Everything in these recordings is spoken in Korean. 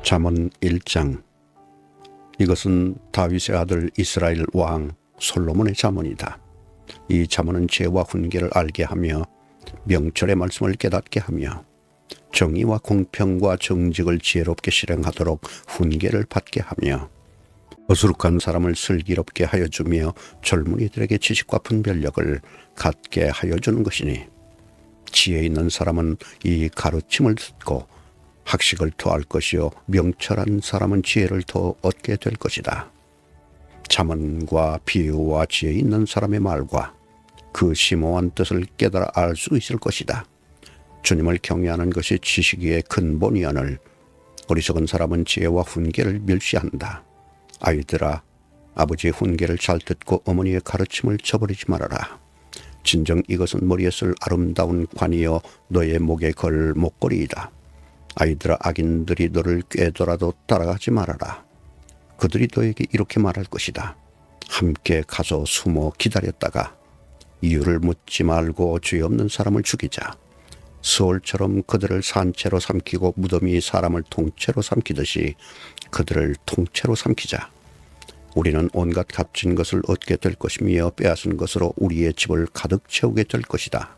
잠언 1장. 이것은 다윗의 아들 이스라엘 왕 솔로몬의 잠언이다. 이 잠언은 죄와 훈계를 알게 하며 명철의 말씀을 깨닫게 하며 정의와 공평과 정직을 지혜롭게 실행하도록 훈계를 받게 하며 어수룩한 사람을 슬기롭게 하여 주며 젊은이들에게 지식과 분별력을 갖게 하여 주는 것이니, 지혜 있는 사람은 이 가르침을 듣고 학식을 더할 것이요 명철한 사람은 지혜를 더 얻게 될 것이다. 잠언과 비유와 지혜 있는 사람의 말과 그 심오한 뜻을 깨달아 알 수 있을 것이다. 주님을 경외하는 것이 지식의 근본이오늘 어리석은 사람은 지혜와 훈계를 멸시한다. 아이들아, 아버지의 훈계를 잘 듣고 어머니의 가르침을 저버리지 말아라. 진정 이것은 머리에 쓸 아름다운 관이요 너의 목에 걸 목걸이이다. 아이들아, 악인들이 너를 꾀더라도 따라가지 말아라. 그들이 너에게 이렇게 말할 것이다. 함께 가서 숨어 기다렸다가 이유를 묻지 말고 죄 없는 사람을 죽이자. 수월처럼 그들을 산채로 삼키고 무덤이 사람을 통째로 삼키듯이 그들을 통째로 삼키자. 우리는 온갖 값진 것을 얻게 될 것이며 빼앗은 것으로 우리의 집을 가득 채우게 될 것이다.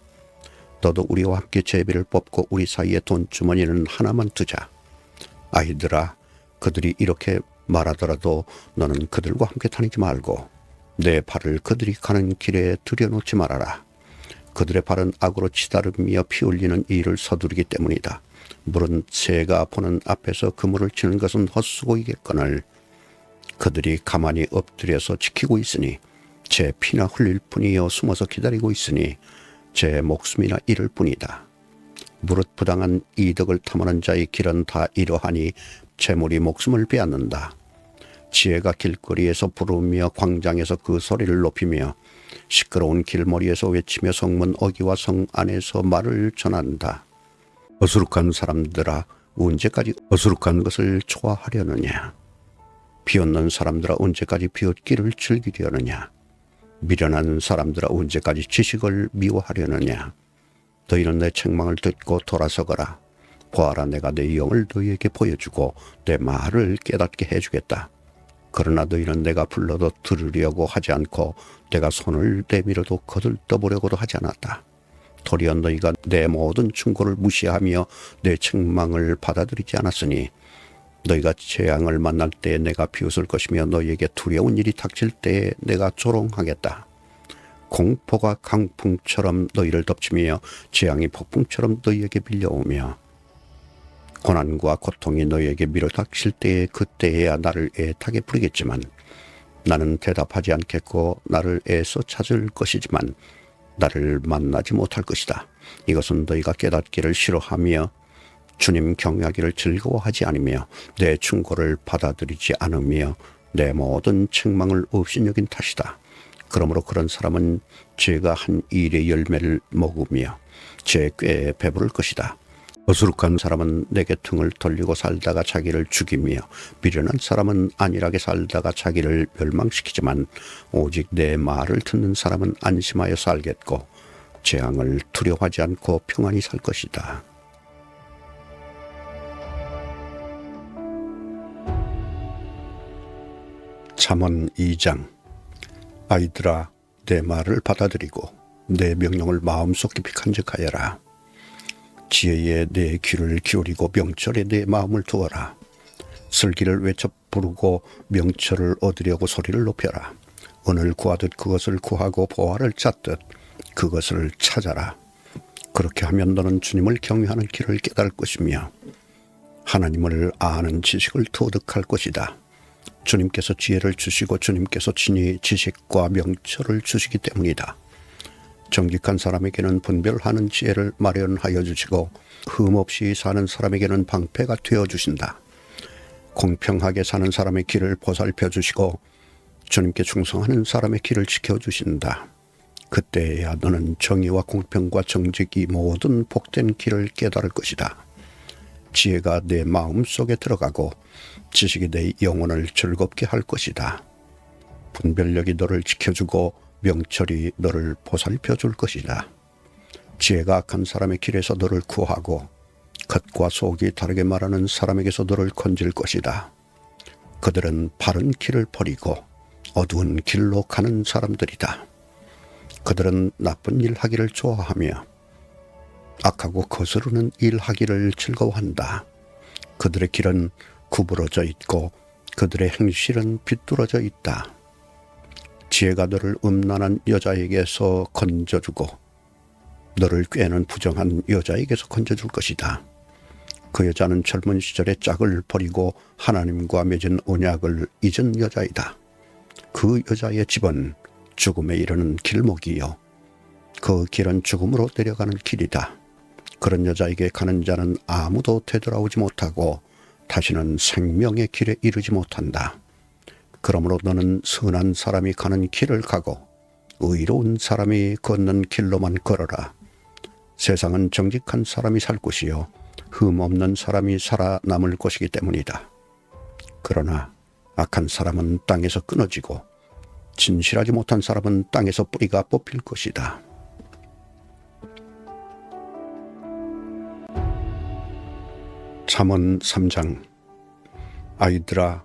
너도 우리와 함께 제비를 뽑고 우리 사이에 돈주머니는 하나만 두자. 아이들아, 그들이 이렇게 말하더라도 너는 그들과 함께 다니지 말고 내 발을 그들이 가는 길에 들여놓지 말아라. 그들의 발은 악으로 치다르며 피 흘리는 일을 서두르기 때문이다. 물은 새가 보는 앞에서 그물을 치는 것은 헛수고이겠거늘 그들이 가만히 엎드려서 지키고 있으니 제 피나 흘릴 뿐이요 숨어서 기다리고 있으니 제 목숨이나 잃을 뿐이다. 무릇 부당한 이득을 탐하는 자의 길은 다 이러하니 재물이 목숨을 빼앗는다. 지혜가 길거리에서 부르며 광장에서 그 소리를 높이며 시끄러운 길머리에서 외치며 성문 어귀와 성 안에서 말을 전한다. 어수룩한 사람들아, 언제까지 어수룩한 것을 좋아하려느냐? 비웃는 사람들아, 언제까지 비웃기를 즐기려느냐? 미련한 사람들아, 언제까지 지식을 미워하려느냐? 너희는 내 책망을 듣고 돌아서거라. 보아라, 내가 내 영을 너희에게 보여주고 내 말을 깨닫게 해주겠다. 그러나 너희는 내가 불러도 들으려고 하지 않고 내가 손을 내밀어도 거들떠보려고도 하지 않았다. 도리어 너희가 내 모든 충고를 무시하며 내 책망을 받아들이지 않았으니 너희가 재앙을 만날 때에 내가 비웃을 것이며 너희에게 두려운 일이 닥칠 때에 내가 조롱하겠다. 공포가 강풍처럼 너희를 덮치며 재앙이 폭풍처럼 너희에게 밀려오며 고난과 고통이 너희에게 밀어닥칠 때에 그때에야 나를 애타게 부르겠지만 나는 대답하지 않겠고 나를 애써 찾을 것이지만 나를 만나지 못할 것이다. 이것은 너희가 깨닫기를 싫어하며 주님 경외하기를 즐거워하지 않으며 내 충고를 받아들이지 않으며 내 모든 책망을 업신여긴 탓이다. 그러므로 그런 사람은 죄가 한 일의 열매를 먹으며 제 꾀에 배부를 것이다. 어수룩한 사람은 내게 등을 돌리고 살다가 자기를 죽이며 미련한 사람은 안일하게 살다가 자기를 멸망시키지만 오직 내 말을 듣는 사람은 안심하여 살겠고 재앙을 두려워하지 않고 평안히 살 것이다. 잠언 2장. 아이들아, 내 말을 받아들이고 내 명령을 마음속 깊이 간직하여라. 지혜에 내 귀를 기울이고 명철에 내 마음을 두어라. 슬기를 외쳐 부르고 명철을 얻으려고 소리를 높여라. 은을 구하듯 그것을 구하고 보화를 찾듯 그것을 찾아라. 그렇게 하면 너는 주님을 경외하는 길을 깨달을 것이며 하나님을 아는 지식을 터득할 것이다. 주님께서 지혜를 주시고 주님께서 친히 지식과 명철을 주시기 때문이다. 정직한 사람에게는 분별하는 지혜를 마련하여 주시고 흠없이 사는 사람에게는 방패가 되어 주신다. 공평하게 사는 사람의 길을 보살펴 주시고 주님께 충성하는 사람의 길을 지켜주신다. 그때야 너는 정의와 공평과 정직이 모든 복된 길을 깨달을 것이다. 지혜가 내 마음속에 들어가고 지식이 내 영혼을 즐겁게 할 것이다. 분별력이 너를 지켜주고 명철이 너를 보살펴 줄 것이다. 지혜가 악한 사람의 길에서 너를 구하고 겉과 속이 다르게 말하는 사람에게서 너를 건질 것이다. 그들은 바른 길을 버리고 어두운 길로 가는 사람들이다. 그들은 나쁜 일 하기를 좋아하며 악하고 거스르는 일 하기를 즐거워한다. 그들의 길은 구부러져 있고 그들의 행실은 비뚤어져 있다. 지혜가 너를 음란한 여자에게서 건져주고 너를 꾀는 부정한 여자에게서 건져줄 것이다. 그 여자는 젊은 시절에 짝을 버리고 하나님과 맺은 언약을 잊은 여자이다. 그 여자의 집은 죽음에 이르는 길목이요 그 길은 죽음으로 내려가는 길이다. 그런 여자에게 가는 자는 아무도 되돌아오지 못하고 다시는 생명의 길에 이르지 못한다. 그러므로 너는 선한 사람이 가는 길을 가고 의로운 사람이 걷는 길로만 걸어라. 세상은 정직한 사람이 살 곳이요 흠 없는 사람이 살아남을 곳이기 때문이다. 그러나 악한 사람은 땅에서 끊어지고 진실하지 못한 사람은 땅에서 뿌리가 뽑힐 것이다. 잠언 3장. 아이들아,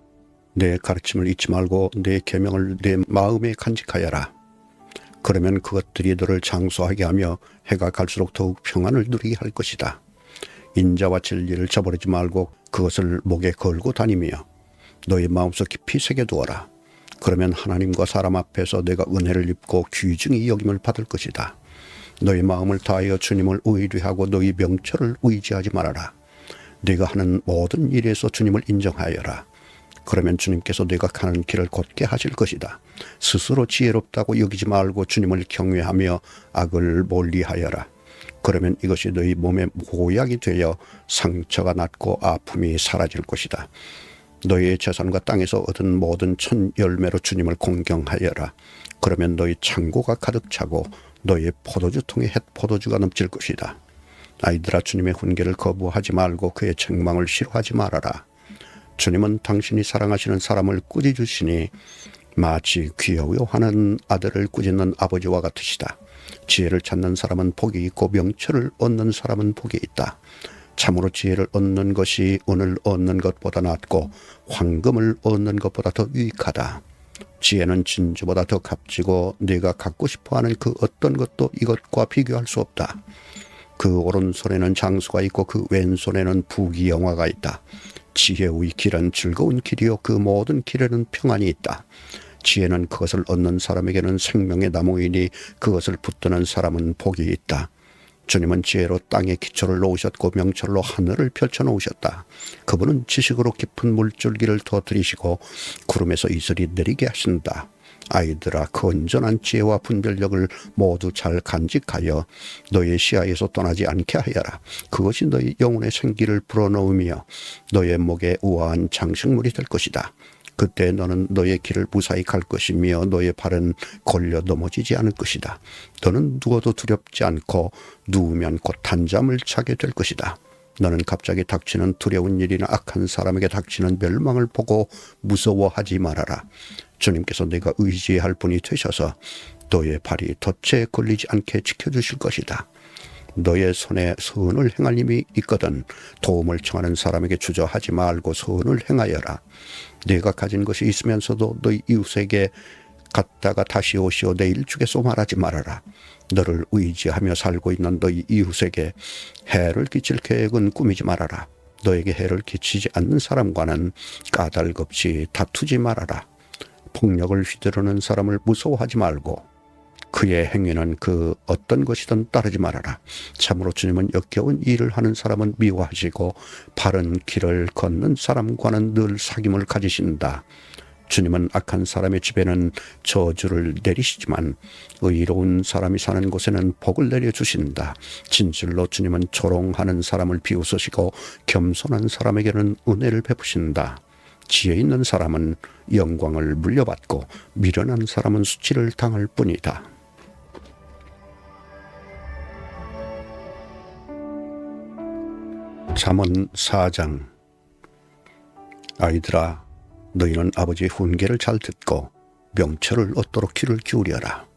내 가르침을 잊지 말고 내 계명을 내 마음에 간직하여라. 그러면 그것들이 너를 장수하게 하며 해가 갈수록 더욱 평안을 누리게 할 것이다. 인자와 진리를 저버리지 말고 그것을 목에 걸고 다니며 너의 마음속 깊이 새겨두어라. 그러면 하나님과 사람 앞에서 내가 은혜를 입고 귀중히 여김을 받을 것이다. 너의 마음을 다하여 주님을 의뢰하고 너의 명철을 의지하지 말아라. 네가 하는 모든 일에서 주님을 인정하여라. 그러면 주님께서 네가 가는 길을 곧게 하실 것이다. 스스로 지혜롭다고 여기지 말고 주님을 경외하며 악을 멀리하여라. 그러면 이것이 너희 몸에 보약이 되어 상처가 낫고 아픔이 사라질 것이다. 너희의 재산과 땅에서 얻은 모든 천 열매로 주님을 공경하여라. 그러면 너희 창고가 가득 차고 너희의 포도주통에 햇 포도주가 넘칠 것이다. 아이들아, 주님의 훈계를 거부하지 말고 그의 책망을 싫어하지 말아라. 주님은 당신이 사랑하시는 사람을 꾸짖으시니 마치 귀여워하는 아들을 꾸짖는 아버지와 같으시다. 지혜를 찾는 사람은 복이 있고 명철을 얻는 사람은 복이 있다. 참으로 지혜를 얻는 것이 은을 얻는 것보다 낫고 황금을 얻는 것보다 더 유익하다. 지혜는 진주보다 더 값지고 네가 갖고 싶어하는 그 어떤 것도 이것과 비교할 수 없다. 그 오른손에는 장수가 있고 그 왼손에는 부귀영화가 있다. 지혜의 길은 즐거운 길이요 그 모든 길에는 평안이 있다. 지혜는 그것을 얻는 사람에게는 생명의 나무이니 그것을 붙드는 사람은 복이 있다. 주님은 지혜로 땅에 기초를 놓으셨고 명철로 하늘을 펼쳐놓으셨다. 그분은 지식으로 깊은 물줄기를 터뜨리시고 구름에서 이슬이 내리게 하신다. 아이들아, 그 온전한 지혜와 분별력을 모두 잘 간직하여 너의 시야에서 떠나지 않게 하여라. 그것이 너의 영혼의 생기를 불어넣으며 너의 목에 우아한 장식물이 될 것이다. 그때 너는 너의 길을 무사히 갈 것이며 너의 발은 걸려 넘어지지 않을 것이다. 너는 누워도 두렵지 않고 누우면 곧 단잠을 자게 될 것이다. 너는 갑자기 닥치는 두려운 일이나 악한 사람에게 닥치는 멸망을 보고 무서워하지 말아라. 주님께서 네가 의지할 분이 되셔서 너의 발이 덫에 걸리지 않게 지켜주실 것이다. 너의 손에 선을 행할 힘이 있거든 도움을 청하는 사람에게 주저하지 말고 선을 행하여라. 네가 가진 것이 있으면서도 너희 이웃에게 갔다가 다시 오시오 내일 주겠소 말하지 말아라. 너를 의지하며 살고 있는 너희 이웃에게 해를 끼칠 계획은 꾸미지 말아라. 너에게 해를 끼치지 않는 사람과는 까닭없이 다투지 말아라. 폭력을 휘두르는 사람을 무서워하지 말고 그의 행위는 그 어떤 것이든 따르지 말아라. 참으로 주님은 역겨운 일을 하는 사람은 미워하시고 바른 길을 걷는 사람과는 늘 사귐을 가지신다. 주님은 악한 사람의 집에는 저주를 내리시지만 의로운 사람이 사는 곳에는 복을 내려주신다. 진실로 주님은 조롱하는 사람을 비웃으시고 겸손한 사람에게는 은혜를 베푸신다. 지혜 있는 사람은 영광을 물려받고 미련한 사람은 수치를 당할 뿐이다. 잠언 4장. 아이들아, 너희는 아버지의 훈계를 잘 듣고 명철을 얻도록 귀를 기울여라.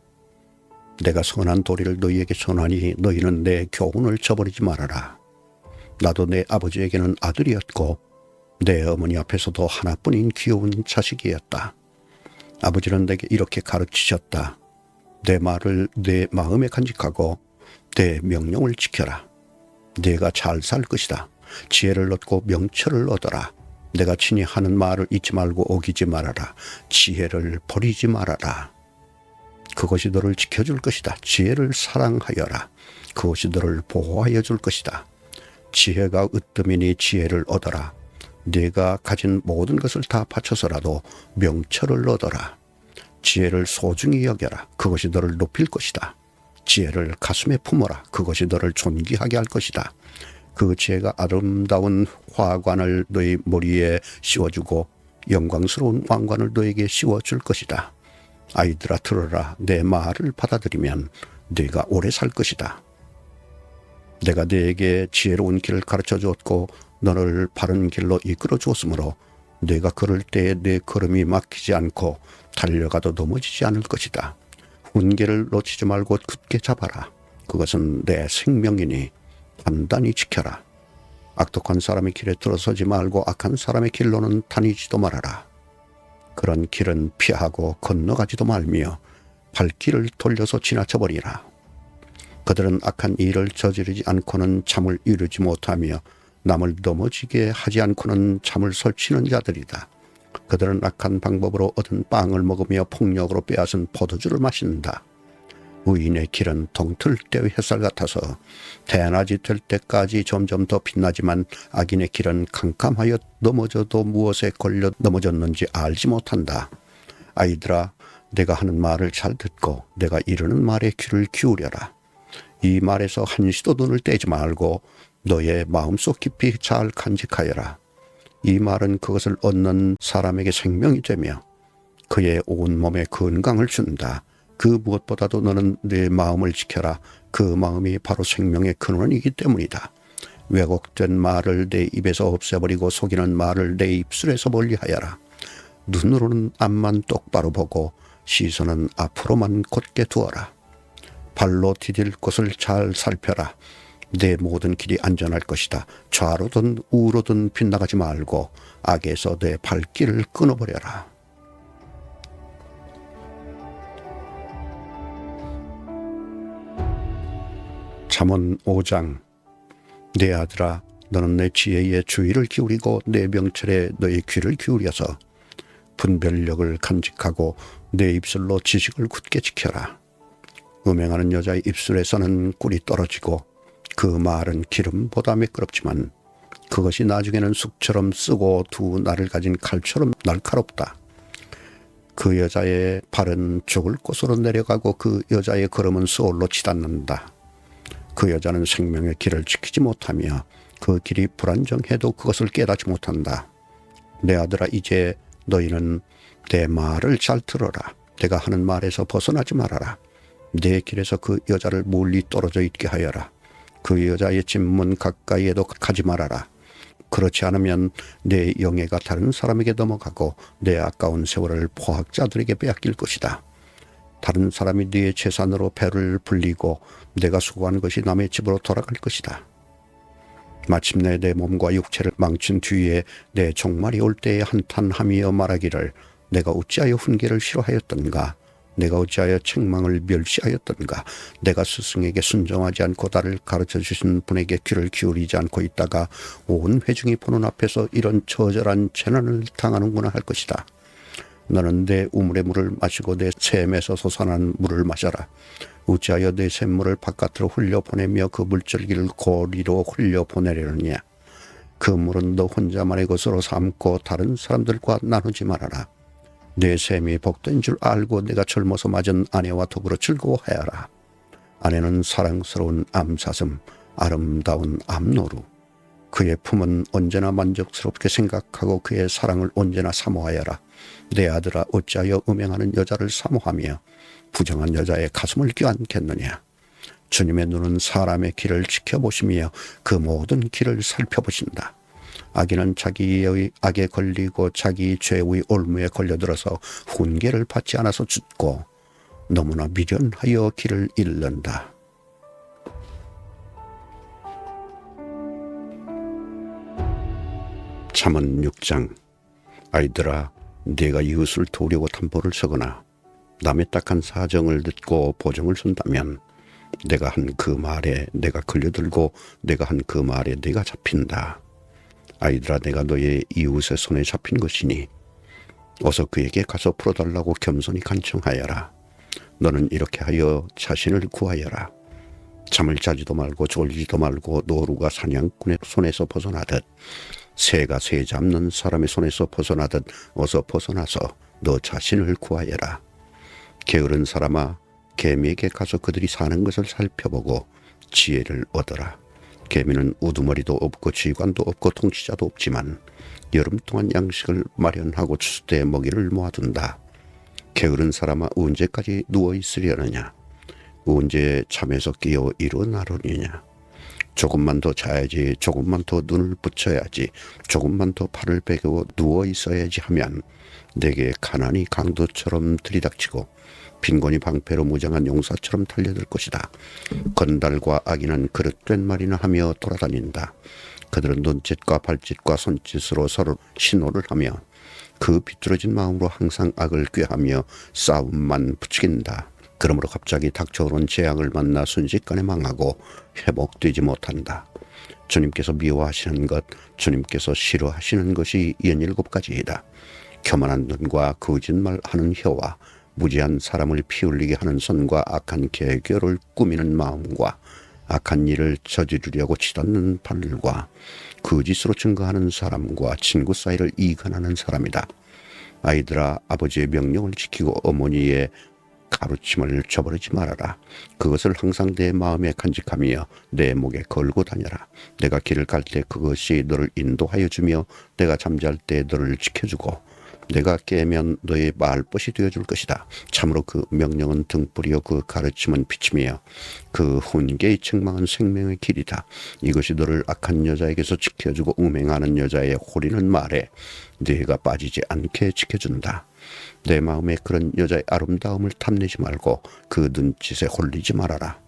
내가 선한 도리를 너희에게 전하니 너희는 내 교훈을 저버리지 말아라. 나도 내 아버지에게는 아들이었고 내 어머니 앞에서도 하나뿐인 귀여운 자식이었다. 아버지는 내게 이렇게 가르치셨다. 내 말을 내 마음에 간직하고 내 명령을 지켜라. 내가 잘 살 것이다. 지혜를 얻고 명철을 얻어라. 내가 친히 하는 말을 잊지 말고 어기지 말아라. 지혜를 버리지 말아라. 그것이 너를 지켜줄 것이다. 지혜를 사랑하여라. 그것이 너를 보호하여 줄 것이다. 지혜가 으뜸이니 지혜를 얻어라. 네가 가진 모든 것을 다 바쳐서라도 명철을 얻어라. 지혜를 소중히 여겨라. 그것이 너를 높일 것이다. 지혜를 가슴에 품어라. 그것이 너를 존귀하게 할 것이다. 그 지혜가 아름다운 화관을 너희 머리에 씌워주고 영광스러운 왕관을 너에게 씌워줄 것이다. 아이들아 들어라. 내 말을 받아들이면 네가 오래 살 것이다. 내가 네게 지혜로운 길을 가르쳐 주었고 너를 바른 길로 이끌어 주었으므로 네가 걸을 때에 내 걸음이 막히지 않고 달려가도 넘어지지 않을 것이다. 훈계를 놓치지 말고 굳게 잡아라. 그것은 내 생명이니 단단히 지켜라. 악독한 사람의 길에 들어서지 말고 악한 사람의 길로는 다니지도 말아라. 그런 길은 피하고 건너가지도 말며 발길을 돌려서 지나쳐버리라. 그들은 악한 일을 저지르지 않고는 잠을 이루지 못하며 남을 넘어지게 하지 않고는 잠을 설치는 자들이다. 그들은 악한 방법으로 얻은 빵을 먹으며 폭력으로 빼앗은 포도주를 마신다. 의인의 길은 동틀 때의 햇살 같아서 대낮이 될 때까지 점점 더 빛나지만 악인의 길은 캄캄하여 넘어져도 무엇에 걸려 넘어졌는지 알지 못한다. 아이들아, 내가 하는 말을 잘 듣고 내가 이르는 말에 귀를 기울여라. 이 말에서 한시도 눈을 떼지 말고 너의 마음속 깊이 잘 간직하여라. 이 말은 그것을 얻는 사람에게 생명이 되며 그의 온몸에 건강을 준다. 그 무엇보다도 너는 내 마음을 지켜라. 그 마음이 바로 생명의 근원이기 때문이다. 왜곡된 말을 내 입에서 없애버리고 속이는 말을 내 입술에서 멀리하여라. 눈으로는 앞만 똑바로 보고 시선은 앞으로만 곧게 두어라. 발로 디딜 곳을 잘 살펴라. 내 모든 길이 안전할 것이다. 좌로든 우로든 빗나가지 말고 악에서 내 발길을 끊어버려라. 잠언 5장. 내 아들아, 너는 내 지혜에 주의를 기울이고 내 명철에 너의 귀를 기울여서 분별력을 간직하고 내 입술로 지식을 굳게 지켜라. 음행하는 여자의 입술에서는 꿀이 떨어지고 그 말은 기름보다 매끄럽지만 그것이 나중에는 쑥처럼 쓰고 두 날을 가진 칼처럼 날카롭다. 그 여자의 발은 죽을 곳으로 내려가고 그 여자의 걸음은 수월로 치닫는다. 그 여자는 생명의 길을 지키지 못하며 그 길이 불안정해도 그것을 깨닫지 못한다. 내 아들아, 이제 너희는 내 말을 잘 들어라. 내가 하는 말에서 벗어나지 말아라. 내 길에서 그 여자를 멀리 떨어져 있게 하여라. 그 여자의 집문 가까이에도 가지 말아라. 그렇지 않으면 내 영예가 다른 사람에게 넘어가고 내 아까운 세월을 포학자들에게 빼앗길 것이다. 다른 사람이 네 재산으로 배를 불리고 내가 수고한 것이 남의 집으로 돌아갈 것이다. 마침내 내 몸과 육체를 망친 뒤에 내 종말이 올 때에 한탄하며 말하기를 내가 어찌하여 훈계를 싫어하였던가. 내가 어찌하여 책망을 멸시하였던가. 내가 스승에게 순종하지 않고 나를 가르쳐 주신 분에게 귀를 기울이지 않고 있다가 온 회중이 보는 앞에서 이런 처절한 재난을 당하는구나 할 것이다. 너는 내 우물의 물을 마시고 내 샘에서 솟아난 물을 마셔라. 어찌하여 내 샘물을 바깥으로 흘려보내며 그 물줄기를 고리로 흘려보내려느냐. 그 물은 너 혼자만의 것으로 삼고 다른 사람들과 나누지 말아라. 내 샘이 복된 줄 알고 내가 젊어서 맞은 아내와 더불어 즐거워하여라. 아내는 사랑스러운 암사슴, 아름다운 암노루. 그의 품은 언제나 만족스럽게 생각하고 그의 사랑을 언제나 사모하여라. 내 아들아, 어찌하여 음행하는 여자를 사모하며 부정한 여자의 가슴을 껴안겠느냐. 주님의 눈은 사람의 길을 지켜보시며 그 모든 길을 살펴보신다. 악인은 자기의 악에 걸리고 자기 죄의 올무에 걸려들어서 훈계를 받지 않아서 죽고 너무나 미련하여 길을 잃는다. 잠언 6장. 아이들아, 네가 이웃을 도우려고 담보를 서거나 남의 딱한 사정을 듣고 보증을 선다면 내가 한 그 말에 내가 걸려들고 내가 한 그 말에 내가 잡힌다. 아이들아, 내가 너의 이웃의 손에 잡힌 것이니 어서 그에게 가서 풀어달라고 겸손히 간청하여라. 너는 이렇게 하여 자신을 구하여라. 잠을 자지도 말고 졸지도 말고 노루가 사냥꾼의 손에서 벗어나듯 새가 새 잡는 사람의 손에서 벗어나듯 어서 벗어나서 너 자신을 구하여라. 게으른 사람아, 개미에게 가서 그들이 사는 것을 살펴보고 지혜를 얻어라. 개미는 우두머리도 없고 지관도 없고 통치자도 없지만 여름 동안 양식을 마련하고 추수 때 먹이를 모아둔다. 게으른 사람아, 언제까지 누워있으려느냐? 언제 잠에서 깨어 일어나려느냐? 조금만 더 자야지, 조금만 더 눈을 붙여야지, 조금만 더 팔을 베고 누워있어야지 하면 내게 가난이 강도처럼 들이닥치고 빈곤이 방패로 무장한 용사처럼 달려들 것이다. 건달과 악인은 그릇된 말이나 하며 돌아다닌다. 그들은 눈짓과 발짓과 손짓으로 서로 신호를 하며 그 비뚤어진 마음으로 항상 악을 꾀하며 싸움만 부추긴다. 그러므로 갑자기 닥쳐오는 재앙을 만나 순식간에 망하고 회복되지 못한다. 주님께서 미워하시는 것, 주님께서 싫어하시는 것이 67가지이다. 교만한 눈과 거짓말하는 혀와 무지한 사람을 피흘리게 하는 손과 악한 계교를 꾸미는 마음과 악한 일을 저지르려고 치닫는 발과 거짓으로 증거하는 사람과 친구 사이를 이간하는 사람이다. 아이들아, 아버지의 명령을 지키고 어머니의 가르침을 저버리지 말아라. 그것을 항상 내 마음에 간직하며 내 목에 걸고 다녀라. 내가 길을 갈 때 그것이 너를 인도하여 주며 내가 잠잘 때 너를 지켜주고 내가 깨면 너의 말벗이 되어줄 것이다. 참으로 그 명령은 등불이요 그 가르침은 빛이며 그 훈계의 책망은 생명의 길이다. 이것이 너를 악한 여자에게서 지켜주고 음행하는 여자의 호리는 말에 네가 빠지지 않게 지켜준다. 내 마음에 그런 여자의 아름다움을 탐내지 말고 그 눈짓에 홀리지 말아라.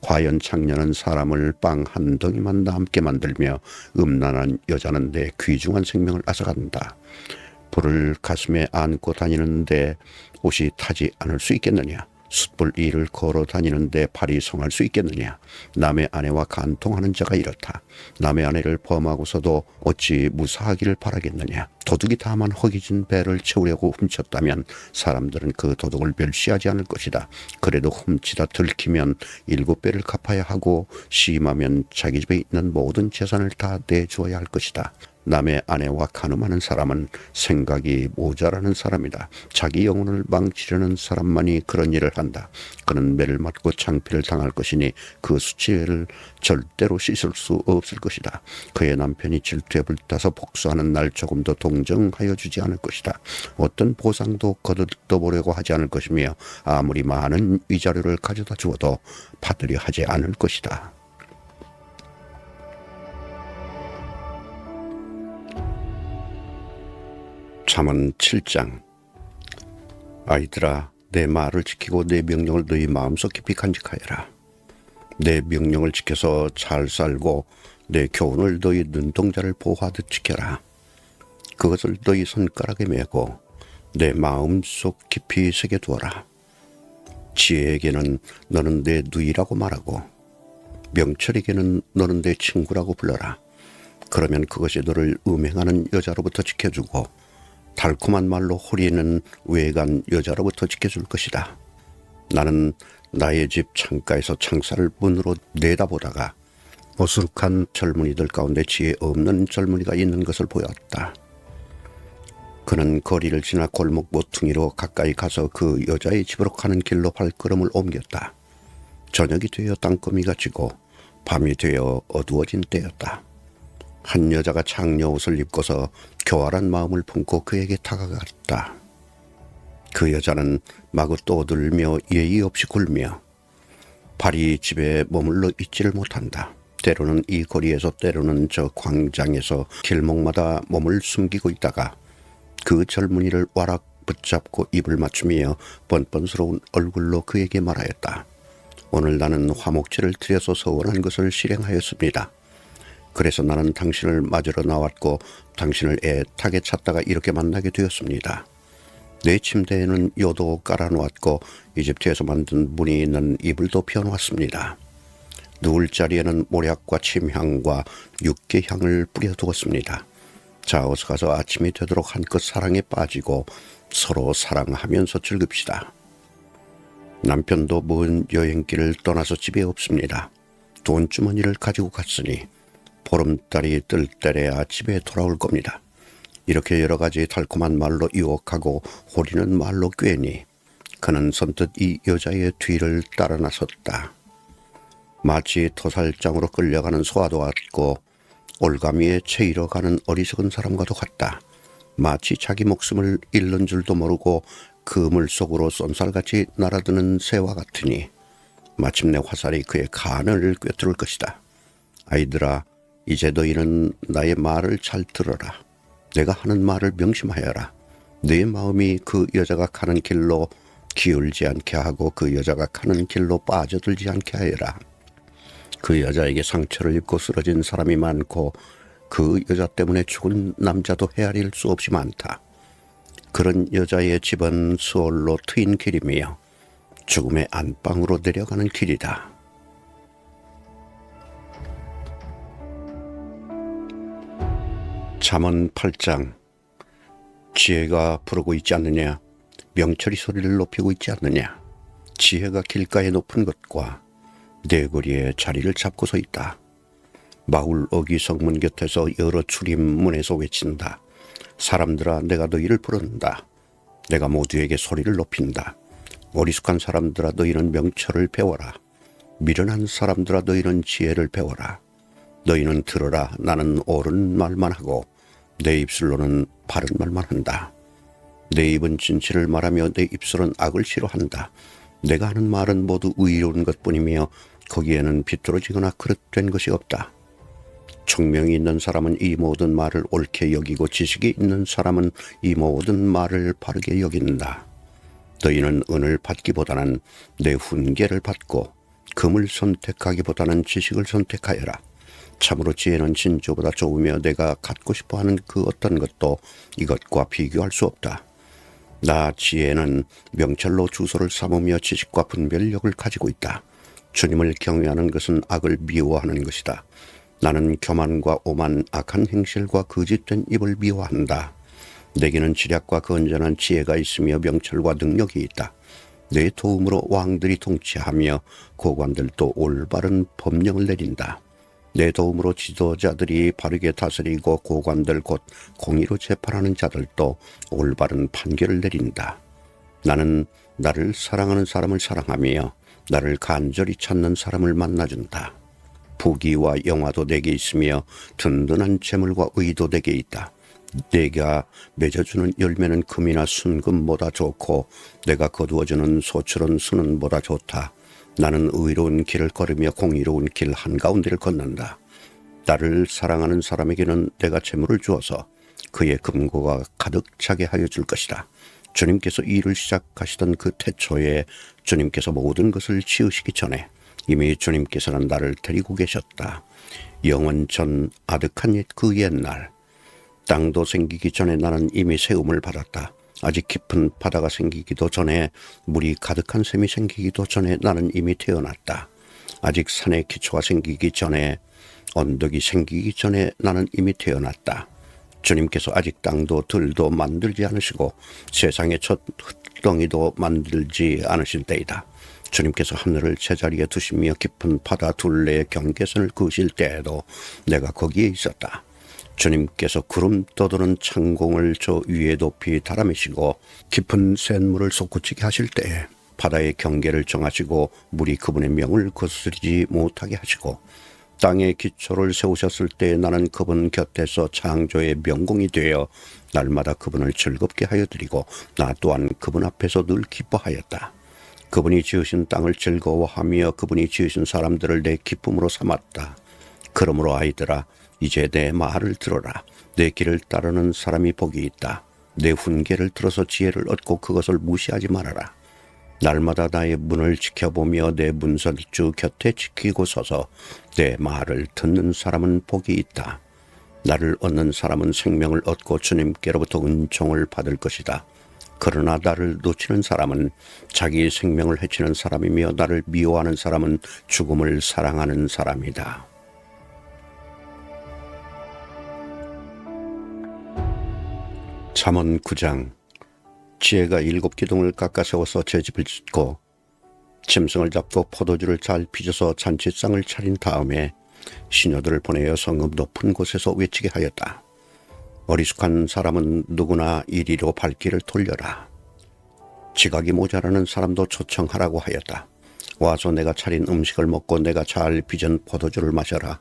과연 창녀는 사람을 빵 한 덩이만 남게 만들며 음란한 여자는 내 귀중한 생명을 앗아간다. 불을 가슴에 안고 다니는데 옷이 타지 않을 수 있겠느냐? 숯불 위를 걸어 다니는데 발이 성할 수 있겠느냐? 남의 아내와 간통하는 자가 이렇다. 남의 아내를 범하고서도 어찌 무사하기를 바라겠느냐? 도둑이 다만 허기진 배를 채우려고 훔쳤다면 사람들은 그 도둑을 멸시하지 않을 것이다. 그래도 훔치다 들키면 7배를 갚아야 하고 심하면 자기 집에 있는 모든 재산을 다 내주어야 할 것이다. 남의 아내와 간음하는 사람은 생각이 모자라는 사람이다. 자기 영혼을 망치려는 사람만이 그런 일을 한다. 그는 매를 맞고 창피를 당할 것이니 그 수치를 절대로 씻을 수 없을 것이다. 그의 남편이 질투에 불타서 복수하는 날 조금도 동정하여 주지 않을 것이다. 어떤 보상도 거둬보려고 하지 않을 것이며 아무리 많은 위자료를 가져다 주어도 받으려 하지 않을 것이다. 잠언 7장. 아이들아, 내 말을 지키고 내 명령을 너희 마음속 깊이 간직하여라. 내 명령을 지켜서 잘 살고 내 교훈을 너희 눈동자를 보호하듯 지켜라. 그것을 너희 손가락에 메고 내 마음속 깊이 새겨두어라. 지혜에게는 너는 내 누이라고 말하고 명철에게는 너는 내 친구라고 불러라. 그러면 그것이 너를 음행하는 여자로부터 지켜주고 달콤한 말로 호리는 외간 여자로부터 지켜줄 것이다. 나는 나의 집 창가에서 창살을 문으로 내다보다가 어수룩한 젊은이들 가운데 지혜 없는 젊은이가 있는 것을 보았다. 그는 거리를 지나 골목 모퉁이로 가까이 가서 그 여자의 집으로 가는 길로 발걸음을 옮겼다. 저녁이 되어 땅거미가 지고 밤이 되어 어두워진 때였다. 한 여자가 창녀 옷을 입고서 교활한 마음을 품고 그에게 다가갔다. 그 여자는 마구 떠들며 예의 없이 굴며 발이 집에 머물러 있지를 못한다. 때로는 이 거리에서 때로는 저 광장에서 길목마다 몸을 숨기고 있다가 그 젊은이를 와락 붙잡고 입을 맞추며 뻔뻔스러운 얼굴로 그에게 말하였다. 오늘 나는 화목제를 드려서 서원한 것을 실행하였습니다. 그래서 나는 당신을 맞으러 나왔고 당신을 애타게 찾다가 이렇게 만나게 되었습니다. 내 침대에는 요도 깔아놓았고 이집트에서 만든 무늬 있는 이불도 펴놓았습니다. 누울 자리에는 모략과 침향과 육개향을 뿌려두었습니다. 자, 어서 가서 아침이 되도록 한껏 사랑에 빠지고 서로 사랑하면서 즐깁시다. 남편도 먼 여행길을 떠나서 집에 없습니다. 돈주머니를 가지고 갔으니 보름달이 뜰 때래야 집에 돌아올 겁니다. 이렇게 여러 가지 달콤한 말로 유혹하고 호리는 말로 꿰니 그는 선뜻 이 여자의 뒤를 따라 나섰다. 마치 토살장으로 끌려가는 소와도 같고 올가미에 채이러 가는 어리석은 사람과도 같다. 마치 자기 목숨을 잃는 줄도 모르고 그 물속으로 쏜살같이 날아드는 새와 같으니 마침내 화살이 그의 간을 꿰뚫을 것이다. 아이들아, 이제 너희는 나의 말을 잘 들어라. 내가 하는 말을 명심하여라. 네 마음이 그 여자가 가는 길로 기울지 않게 하고 그 여자가 가는 길로 빠져들지 않게 하여라. 그 여자에게 상처를 입고 쓰러진 사람이 많고 그 여자 때문에 죽은 남자도 헤아릴 수 없이 많다. 그런 여자의 집은 수월로 트인 길이며 죽음의 안방으로 내려가는 길이다. 잠언 8장. 지혜가 부르고 있지 않느냐? 명철이 소리를 높이고 있지 않느냐? 지혜가 길가에 높은 것과 내거리에 자리를 잡고 서 있다. 마울 어기 성문 곁에서 여러 출입문에서 외친다. 사람들아, 내가 너희를 부른다. 내가 모두에게 소리를 높인다. 어리숙한 사람들아, 너희는 명철을 배워라. 미련한 사람들아, 너희는 지혜를 배워라. 너희는 들어라. 나는 옳은 말만 하고 내 입술로는 바른 말만 한다. 내 입은 진실을 말하며 내 입술은 악을 싫어한다. 내가 하는 말은 모두 의로운 것뿐이며 거기에는 비뚤어지거나 그릇된 것이 없다. 총명이 있는 사람은 이 모든 말을 옳게 여기고 지식이 있는 사람은 이 모든 말을 바르게 여긴다. 너희는 은을 받기보다는 내 훈계를 받고 금을 선택하기보다는 지식을 선택하여라. 참으로 지혜는 진주보다 좋으며 내가 갖고 싶어하는 그 어떤 것도 이것과 비교할 수 없다. 나 지혜는 명철로 주소를 삼으며 지식과 분별력을 가지고 있다. 주님을 경외하는 것은 악을 미워하는 것이다. 나는 교만과 오만, 악한 행실과 거짓된 입을 미워한다. 내게는 지략과 건전한 지혜가 있으며 명철과 능력이 있다. 내 도움으로 왕들이 통치하며 고관들도 올바른 법령을 내린다. 내 도움으로 지도자들이 바르게 다스리고 고관들 곧 공의로 재판하는 자들도 올바른 판결을 내린다. 나는 나를 사랑하는 사람을 사랑하며 나를 간절히 찾는 사람을 만나준다. 부귀와 영화도 내게 있으며 든든한 재물과 의도 내게 있다. 내가 맺어주는 열매는 금이나 순금보다 좋고 내가 거두어주는 소출은 순은보다 좋다. 나는 의로운 길을 걸으며 공의로운 길 한가운데를 걷는다. 나를 사랑하는 사람에게는 내가 재물을 주어서 그의 금고가 가득 차게 하여 줄 것이다. 주님께서 일을 시작하시던 그 태초에 주님께서 모든 것을 지으시기 전에 이미 주님께서는 나를 데리고 계셨다. 영원 전 아득한 옛 그 옛날 땅도 생기기 전에 나는 이미 세움을 받았다. 아직 깊은 바다가 생기기도 전에 물이 가득한 샘이 생기기도 전에 나는 이미 태어났다. 아직 산의 기초가 생기기 전에 언덕이 생기기 전에 나는 이미 태어났다. 주님께서 아직 땅도 들도 만들지 않으시고 세상의 첫 흙덩이도 만들지 않으실 때이다. 주님께서 하늘을 제자리에 두시며 깊은 바다 둘레의 경계선을 그으실 때에도 내가 거기에 있었다. 주님께서 구름 떠도는 창공을 저 위에 높이 달아매시고 깊은 샘물을 솟구치게 하실 때에 바다의 경계를 정하시고 물이 그분의 명을 거스르지 못하게 하시고 땅의 기초를 세우셨을 때 나는 그분 곁에서 창조의 명공이 되어 날마다 그분을 즐겁게 하여 드리고 나 또한 그분 앞에서 늘 기뻐하였다. 그분이 지으신 땅을 즐거워하며 그분이 지으신 사람들을 내 기쁨으로 삼았다. 그러므로 아이들아, 이제 내 말을 들어라. 내 길을 따르는 사람이 복이 있다. 내 훈계를 들어서 지혜를 얻고 그것을 무시하지 말아라. 날마다 나의 문을 지켜보며 내 문설주 곁에 지키고 서서 내 말을 듣는 사람은 복이 있다. 나를 얻는 사람은 생명을 얻고 주님께로부터 은총을 받을 것이다. 그러나 나를 놓치는 사람은 자기 생명을 해치는 사람이며 나를 미워하는 사람은 죽음을 사랑하는 사람이다. 잠언 9장. 지혜가 7기둥을 깎아 세워서 제 집을 짓고 짐승을 잡고 포도주를 잘 빚어서 잔치상을 차린 다음에 시녀들을 보내어 성읍 높은 곳에서 외치게 하였다. 어리숙한 사람은 누구나 이리로 발길을 돌려라. 지각이 모자라는 사람도 초청하라고 하였다. 와서 내가 차린 음식을 먹고 내가 잘 빚은 포도주를 마셔라.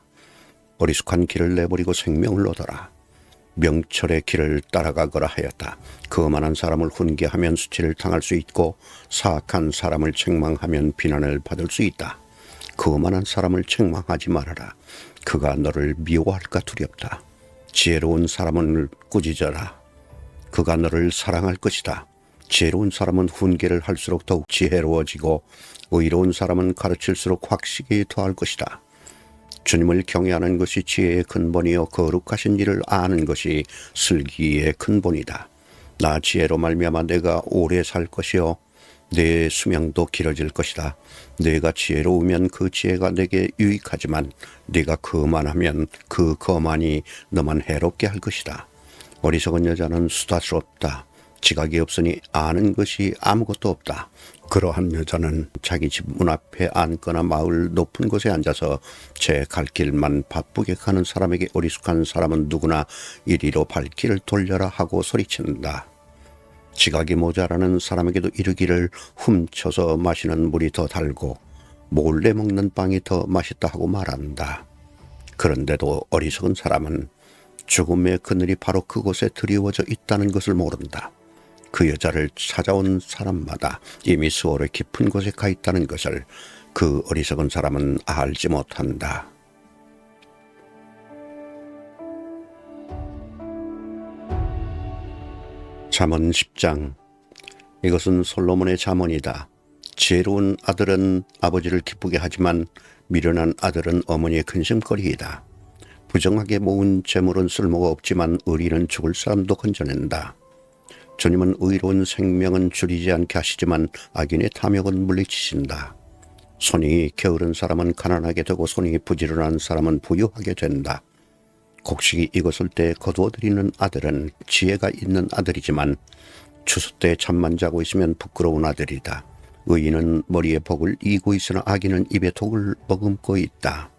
어리숙한 길을 내버리고 생명을 얻어라. 명철의 길을 따라가거라 하였다. 거만한 사람을 훈계하면 수치를 당할 수 있고 사악한 사람을 책망하면 비난을 받을 수 있다. 거만한 사람을 책망하지 말아라. 그가 너를 미워할까 두렵다. 지혜로운 사람은 꾸짖어라. 그가 너를 사랑할 것이다. 지혜로운 사람은 훈계를 할수록 더욱 지혜로워지고 의로운 사람은 가르칠수록 확실히 더할 것이다. 주님을 경외하는 것이 지혜의 근본이요 거룩하신 일을 아는 것이 슬기의 근본이다. 나 지혜로 말미암아 내가 오래 살 것이요 내 수명도 길어질 것이다. 내가 지혜로우면 그 지혜가 내게 유익하지만 네가 거만하면 그 거만이 너만 해롭게 할 것이다. 어리석은 여자는 수다스럽다. 지각이 없으니 아는 것이 아무것도 없다. 그러한 여자는 자기 집 문 앞에 앉거나 마을 높은 곳에 앉아서 제 갈 길만 바쁘게 가는 사람에게 어리숙한 사람은 누구나 이리로 발길을 돌려라 하고 소리친다. 지각이 모자라는 사람에게도 이르기를 훔쳐서 마시는 물이 더 달고 몰래 먹는 빵이 더 맛있다 하고 말한다. 그런데도 어리석은 사람은 죽음의 그늘이 바로 그곳에 드리워져 있다는 것을 모른다. 그 여자를 찾아온 사람마다 이미 수월의 깊은 곳에 가 있다는 것을 그 어리석은 사람은 알지 못한다. 잠언 10장. 이것은 솔로몬의 잠언이다. 지혜로운 아들은 아버지를 기쁘게 하지만 미련한 아들은 어머니의 근심거리이다. 부정하게 모은 재물은 쓸모가 없지만 의리는 죽을 사람도 건져낸다. 주님은 의로운 생명은 줄이지 않게 하시지만 악인의 탐욕은 물리치신다. 손이 게으른 사람은 가난하게 되고 손이 부지런한 사람은 부유하게 된다. 곡식이 익었을 때 거두어들이는 아들은 지혜가 있는 아들이지만 추수 때 잠만 자고 있으면 부끄러운 아들이다. 의인은 머리에 복을 이고 있으나 악인은 입에 독을 머금고 있다.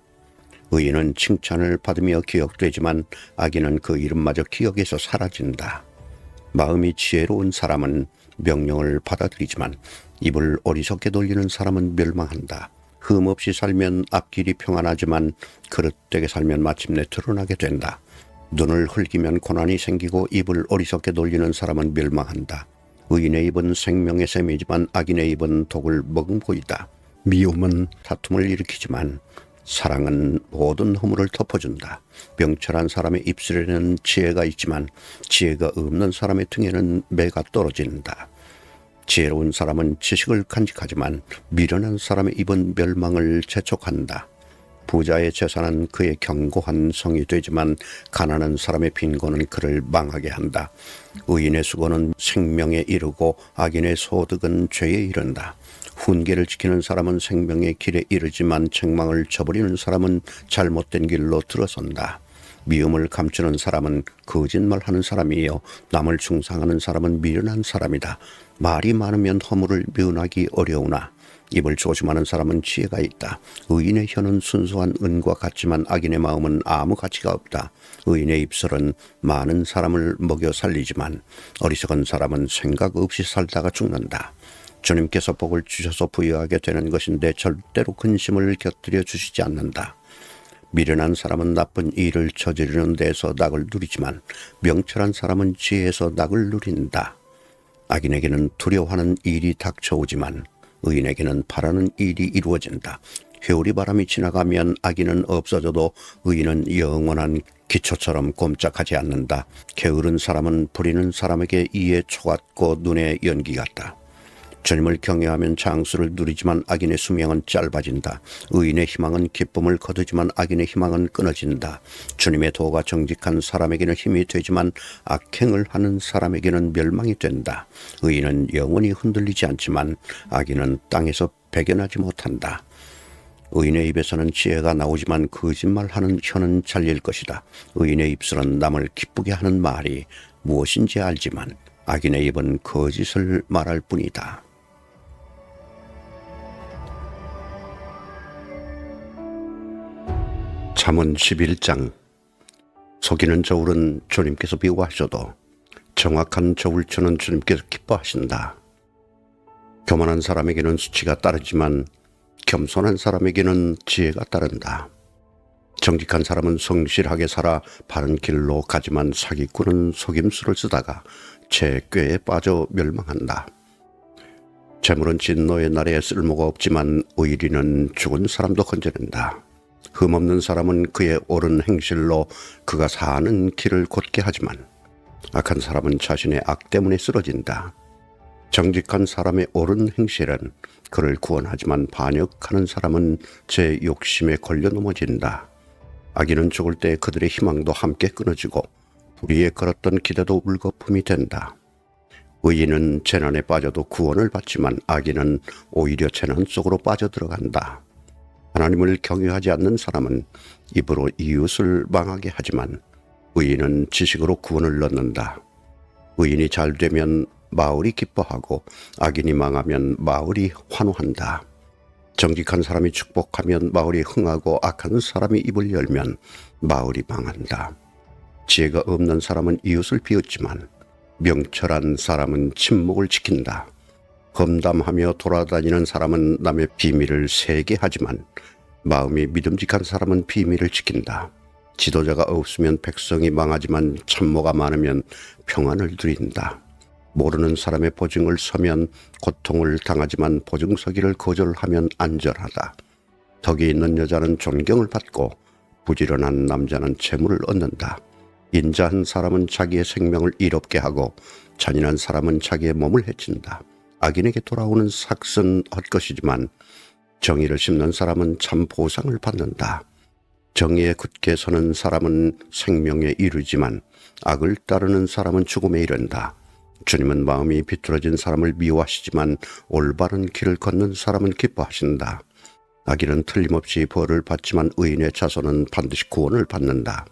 의인은 칭찬을 받으며 기억되지만 악인은 그 이름마저 기억에서 사라진다. 마음이 지혜로운 사람은 명령을 받아들이지만 입을 어리석게 돌리는 사람은 멸망한다. 흠없이 살면 앞길이 평안하지만 그릇되게 살면 마침내 드러나게 된다. 눈을 흘기면 고난이 생기고 입을 어리석게 돌리는 사람은 멸망한다. 의인의 입은 생명의 샘이지만 악인의 입은 독을 머금고 있다. 미움은 다툼을 일으키지만 사랑은 모든 허물을 덮어준다. 명철한 사람의 입술에는 지혜가 있지만 지혜가 없는 사람의 등에는 매가 떨어진다. 지혜로운 사람은 지식을 간직하지만 미련한 사람의 입은 멸망을 재촉한다. 부자의 재산은 그의 견고한 성이 되지만 가난한 사람의 빈곤은 그를 망하게 한다. 의인의 수고는 생명에 이르고 악인의 소득은 죄에 이른다. 훈계를 지키는 사람은 생명의 길에 이르지만 책망을 저버리는 사람은 잘못된 길로 들어선다. 미움을 감추는 사람은 거짓말하는 사람이요 남을 중상하는 사람은 미련한 사람이다. 말이 많으면 허물을 면하기 어려우나 입을 조심하는 사람은 지혜가 있다. 의인의 혀는 순수한 은과 같지만 악인의 마음은 아무 가치가 없다. 의인의 입술은 많은 사람을 먹여 살리지만 어리석은 사람은 생각 없이 살다가 죽는다. 주님께서 복을 주셔서 부유하게 되는 것인데 절대로 근심을 곁들여 주시지 않는다. 미련한 사람은 나쁜 일을 저지르는 데서 낙을 누리지만 명철한 사람은 지혜에서 낙을 누린다. 악인에게는 두려워하는 일이 닥쳐오지만 의인에게는 바라는 일이 이루어진다. 회오리 바람이 지나가면 악인은 없어져도 의인은 영원한 기초처럼 꼼짝하지 않는다. 게으른 사람은 부리는 사람에게 이에 초 같고 눈에 연기 같다. 주님을 경외하면 장수를 누리지만 악인의 수명은 짧아진다. 의인의 희망은 기쁨을 거두지만 악인의 희망은 끊어진다. 주님의 도가 정직한 사람에게는 힘이 되지만 악행을 하는 사람에게는 멸망이 된다. 의인은 영원히 흔들리지 않지만 악인은 땅에서 배견하지 못한다. 의인의 입에서는 지혜가 나오지만 거짓말하는 혀는 잘릴 것이다. 의인의 입술은 남을 기쁘게 하는 말이 무엇인지 알지만 악인의 입은 거짓을 말할 뿐이다. 잠언 11장. 속이는 저울은 주님께서 미워하셔도 정확한 저울추는 주님께서 기뻐하신다. 교만한 사람에게는 수치가 따르지만 겸손한 사람에게는 지혜가 따른다. 정직한 사람은 성실하게 살아 바른 길로 가지만 사기꾼은 속임수를 쓰다가 제 꾀에 빠져 멸망한다. 재물은 진노의 날에 쓸모가 없지만 의리는 죽은 사람도 건져낸다. 흠없는 사람은 그의 옳은 행실로 그가 사는 길을 곧게 하지만 악한 사람은 자신의 악 때문에 쓰러진다. 정직한 사람의 옳은 행실은 그를 구원하지만 반역하는 사람은 제 욕심에 걸려 넘어진다. 악인은 죽을 때 그들의 희망도 함께 끊어지고 불의에 걸었던 기대도 물거품이 된다. 의인은 재난에 빠져도 구원을 받지만 악인은 오히려 재난 속으로 빠져들어간다. 하나님을 경외하지 않는 사람은 입으로 이웃을 망하게 하지만 의인은 지식으로 구원을 얻는다. 의인이 잘 되면 마을이 기뻐하고 악인이 망하면 마을이 환호한다. 정직한 사람이 축복하면 마을이 흥하고 악한 사람이 입을 열면 마을이 망한다. 지혜가 없는 사람은 이웃을 비웃지만 명철한 사람은 침묵을 지킨다. 험담하며 돌아다니는 사람은 남의 비밀을 세게 하지만 마음이 믿음직한 사람은 비밀을 지킨다. 지도자가 없으면 백성이 망하지만 참모가 많으면 평안을 누린다. 모르는 사람의 보증을 서면 고통을 당하지만 보증 서기를 거절하면 안전하다. 덕이 있는 여자는 존경을 받고 부지런한 남자는 재물을 얻는다. 인자한 사람은 자기의 생명을 이롭게 하고 잔인한 사람은 자기의 몸을 해친다. 악인에게 돌아오는 삭은 헛것이지만 정의를 심는 사람은 참 보상을 받는다. 정의에 굳게 서는 사람은 생명에 이르지만 악을 따르는 사람은 죽음에 이른다. 주님은 마음이 비뚤어진 사람을 미워하시지만 올바른 길을 걷는 사람은 기뻐하신다. 악인은 틀림없이 벌을 받지만 의인의 자손은 반드시 구원을 받는다.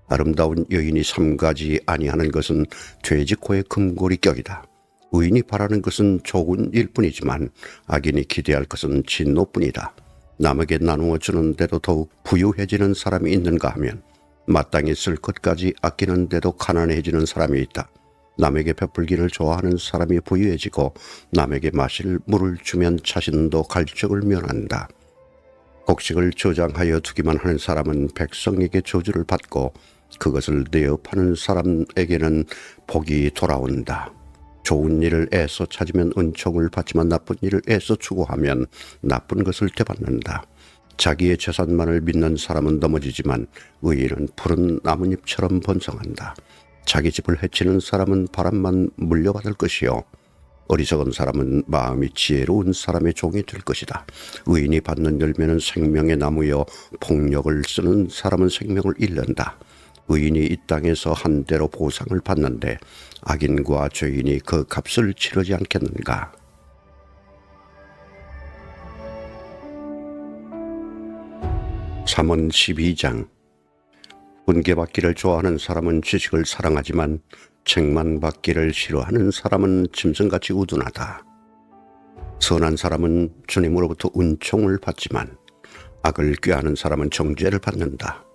아름다운 여인이 삼가지 아니하는 것은 돼지코의 금고리 격이다. 의인이 바라는 것은 좋은 일뿐이지만 악인이 기대할 것은 진노뿐이다. 남에게 나누어 주는데도 더욱 부유해지는 사람이 있는가 하면 마땅히 쓸 것까지 아끼는데도 가난해지는 사람이 있다. 남에게 베풀기를 좋아하는 사람이 부유해지고 남에게 마실 물을 주면 자신도 갈증을 면한다. 곡식을 저장하여 두기만 하는 사람은 백성에게 저주를 받고 그것을 내어 파는 사람에게는 복이 돌아온다. 좋은 일을 애써 찾으면 은총을 받지만 나쁜 일을 애써 추구하면 나쁜 것을 되받는다. 자기의 재산만을 믿는 사람은 넘어지지만 의인은 푸른 나뭇잎처럼 번성한다. 자기 집을 해치는 사람은 바람만 물려받을 것이요 어리석은 사람은 마음이 지혜로운 사람의 종이 될 것이다. 의인이 받는 열매는 생명의 나무여 폭력을 쓰는 사람은 생명을 잃는다. 의인이 이 땅에서 한 대로 보상을 받는데 악인과 죄인이 그 값을 치르지 않겠는가. 잠언 12장. 훈계받기를 좋아하는 사람은 지식을 사랑하지만 책망받기를 싫어하는 사람은 짐승같이 우둔하다. 선한 사람은 주님으로부터 은총을 받지만 악을 꾀하는 사람은 정죄를 받는다.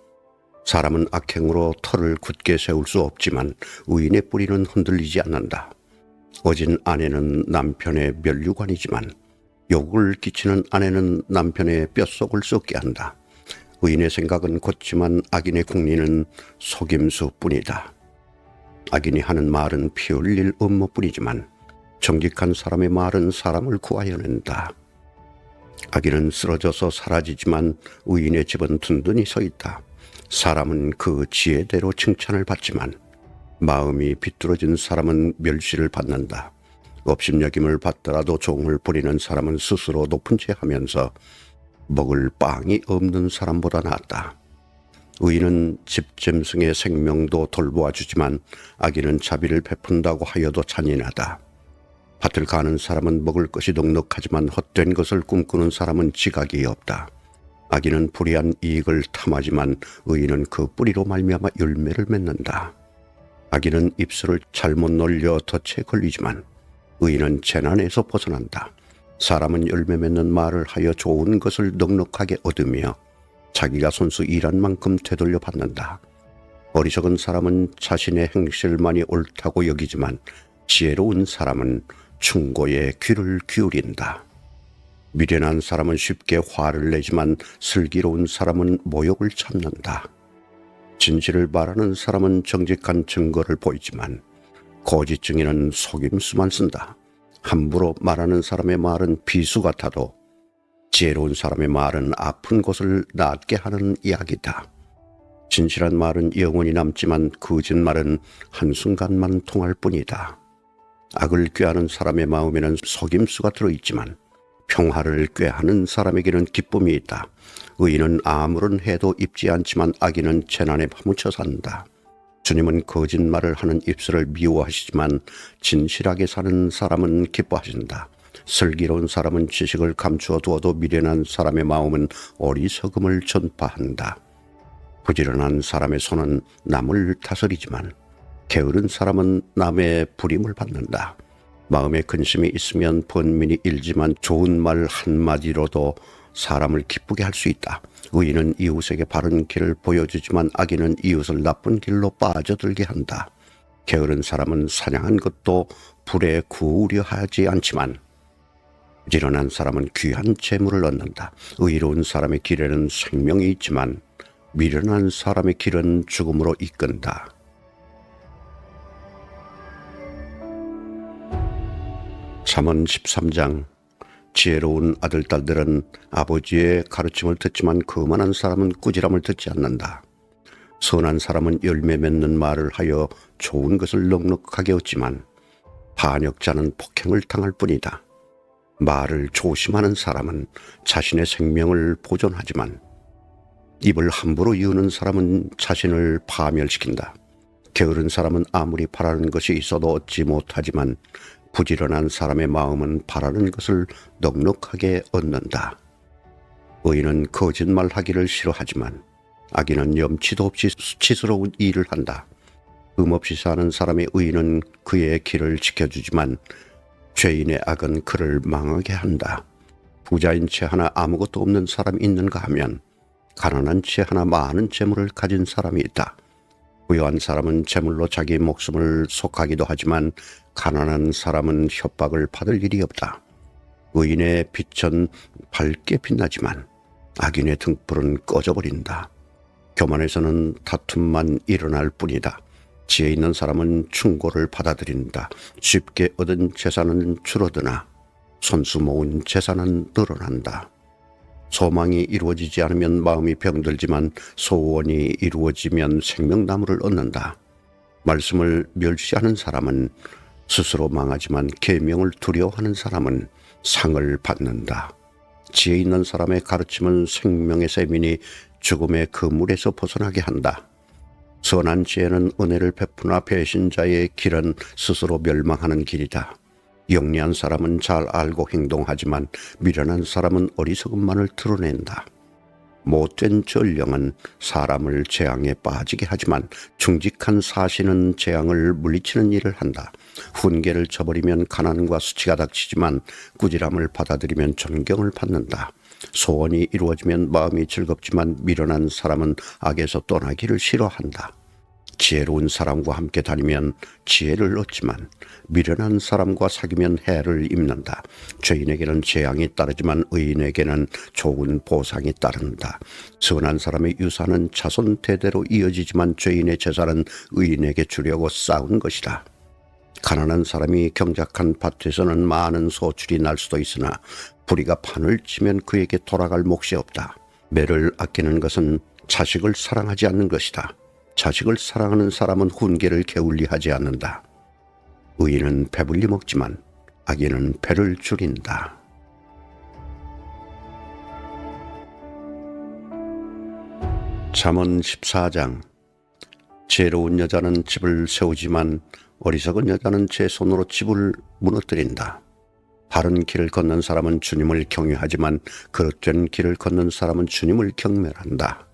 사람은 악행으로 터를 굳게 세울 수 없지만 의인의 뿌리는 흔들리지 않는다. 어진 아내는 남편의 면류관이지만 욕을 끼치는 아내는 남편의 뼛속을 썩게 한다. 의인의 생각은 곧지만 악인의 궁리는 속임수뿐이다. 악인이 하는 말은 피 흘릴 음모뿐이지만 정직한 사람의 말은 사람을 구하여낸다. 악인은 쓰러져서 사라지지만 의인의 집은 든든히 서 있다. 사람은 그 지혜대로 칭찬을 받지만 마음이 비뚤어진 사람은 멸시를 받는다. 업신여김을 받더라도 종을 부리는 사람은 스스로 높은 채 하면서 먹을 빵이 없는 사람보다 낫다. 의인은 집짐승의 생명도 돌보아 주지만 악인은 자비를 베푼다고 하여도 잔인하다. 밭을 가는 사람은 먹을 것이 넉넉하지만 헛된 것을 꿈꾸는 사람은 지각이 없다. 악인은 불의한 이익을 탐하지만 의인은 그 뿌리로 말미암아 열매를 맺는다. 악인은 입술을 잘못 놀려 덫에 걸리지만 의인은 재난에서 벗어난다. 사람은 열매 맺는 말을 하여 좋은 것을 넉넉하게 얻으며 자기가 손수 일한 만큼 되돌려 받는다. 어리석은 사람은 자신의 행실만이 옳다고 여기지만 지혜로운 사람은 충고에 귀를 기울인다. 미련한 사람은 쉽게 화를 내지만 슬기로운 사람은 모욕을 참는다. 진실을 말하는 사람은 정직한 증거를 보이지만 거짓 증인은 속임수만 쓴다. 함부로 말하는 사람의 말은 비수 같아도 지혜로운 사람의 말은 아픈 곳을 낫게 하는 약이다. 진실한 말은 영원히 남지만 거짓말은 한순간만 통할 뿐이다. 악을 꾀하는 사람의 마음에는 속임수가 들어있지만 평화를 꾀하는 사람에게는 기쁨이 있다. 의인은 아무런 해도 입지 않지만 악인은 재난에 파묻혀 산다. 주님은 거짓말을 하는 입술을 미워하시지만 진실하게 사는 사람은 기뻐하신다. 슬기로운 사람은 지식을 감추어 두어도 미련한 사람의 마음은 어리석음을 전파한다. 부지런한 사람의 손은 남을 다스리지만 게으른 사람은 남의 부림을 받는다. 마음에 근심이 있으면 번민이 일지만 좋은 말 한마디로도 사람을 기쁘게 할 수 있다. 의인은 이웃에게 바른 길을 보여주지만 악인은 이웃을 나쁜 길로 빠져들게 한다. 게으른 사람은 사냥한 것도 불에 구우려 하지 않지만 부지런한 사람은 귀한 재물을 얻는다. 의로운 사람의 길에는 생명이 있지만 미련한 사람의 길은 죽음으로 이끈다. 잠언 13장. 지혜로운 아들 딸들은 아버지의 가르침을 듣지만 거만한 사람은 꾸지람을 듣지 않는다. 선한 사람은 열매 맺는 말을 하여 좋은 것을 넉넉하게 얻지만 반역자는 폭행을 당할 뿐이다. 말을 조심하는 사람은 자신의 생명을 보존하지만 입을 함부로 여는 사람은 자신을 파멸시킨다. 게으른 사람은 아무리 바라는 것이 있어도 얻지 못하지만 부지런한 사람의 마음은 바라는 것을 넉넉하게 얻는다. 의인은 거짓말하기를 싫어하지만 악인은 염치도 없이 수치스러운 일을 한다. 흠없이 사는 사람의 의인은 그의 길을 지켜주지만 죄인의 악은 그를 망하게 한다. 부자인 채 하나 아무것도 없는 사람이 있는가 하면 가난한 채 하나 많은 재물을 가진 사람이 있다. 부유한 사람은 재물로 자기 목숨을 속하기도 하지만 가난한 사람은 협박을 받을 일이 없다. 의인의 빛은 밝게 빛나지만 악인의 등불은 꺼져버린다. 교만에서는 다툼만 일어날 뿐이다. 지혜 있는 사람은 충고를 받아들인다. 쉽게 얻은 재산은 줄어드나 손수 모은 재산은 늘어난다. 소망이 이루어지지 않으면 마음이 병들지만 소원이 이루어지면 생명나무를 얻는다. 말씀을 멸시하는 사람은 스스로 망하지만 계명을 두려워하는 사람은 상을 받는다. 지혜 있는 사람의 가르침은 생명의 샘이니 죽음의 그물에서 벗어나게 한다. 선한 지혜는 은혜를 베푸나 배신자의 길은 스스로 멸망하는 길이다. 영리한 사람은 잘 알고 행동하지만 미련한 사람은 어리석음만을 드러낸다. 못된 전령은 사람을 재앙에 빠지게 하지만 충직한 사신은 재앙을 물리치는 일을 한다. 훈계를 저버리면 가난과 수치가 닥치지만 꾸지람을 받아들이면 존경을 받는다. 소원이 이루어지면 마음이 즐겁지만 미련한 사람은 악에서 떠나기를 싫어한다. 지혜로운 사람과 함께 다니면 지혜를 얻지만 미련한 사람과 사귀면 해를 입는다. 죄인에게는 재앙이 따르지만 의인에게는 좋은 보상이 따른다. 선한 사람의 유산은 자손 대대로 이어지지만 죄인의 재산은 의인에게 주려고 쌓은 것이다. 가난한 사람이 경작한 밭에서는 많은 소출이 날 수도 있으나 부리가 판을 치면 그에게 돌아갈 몫이 없다. 매를 아끼는 것은 자식을 사랑하지 않는 것이다. 자식을 사랑하는 사람은 훈계를 게을리하지 않는다. 의인은 배불리 먹지만 악인은 배를 줄인다. 잠언 14장. 지혜로운 여자는 집을 세우지만 어리석은 여자는 제 손으로 집을 무너뜨린다. 바른 길을 걷는 사람은 주님을 경외하지만 그릇된 길을 걷는 사람은 주님을 경멸한다.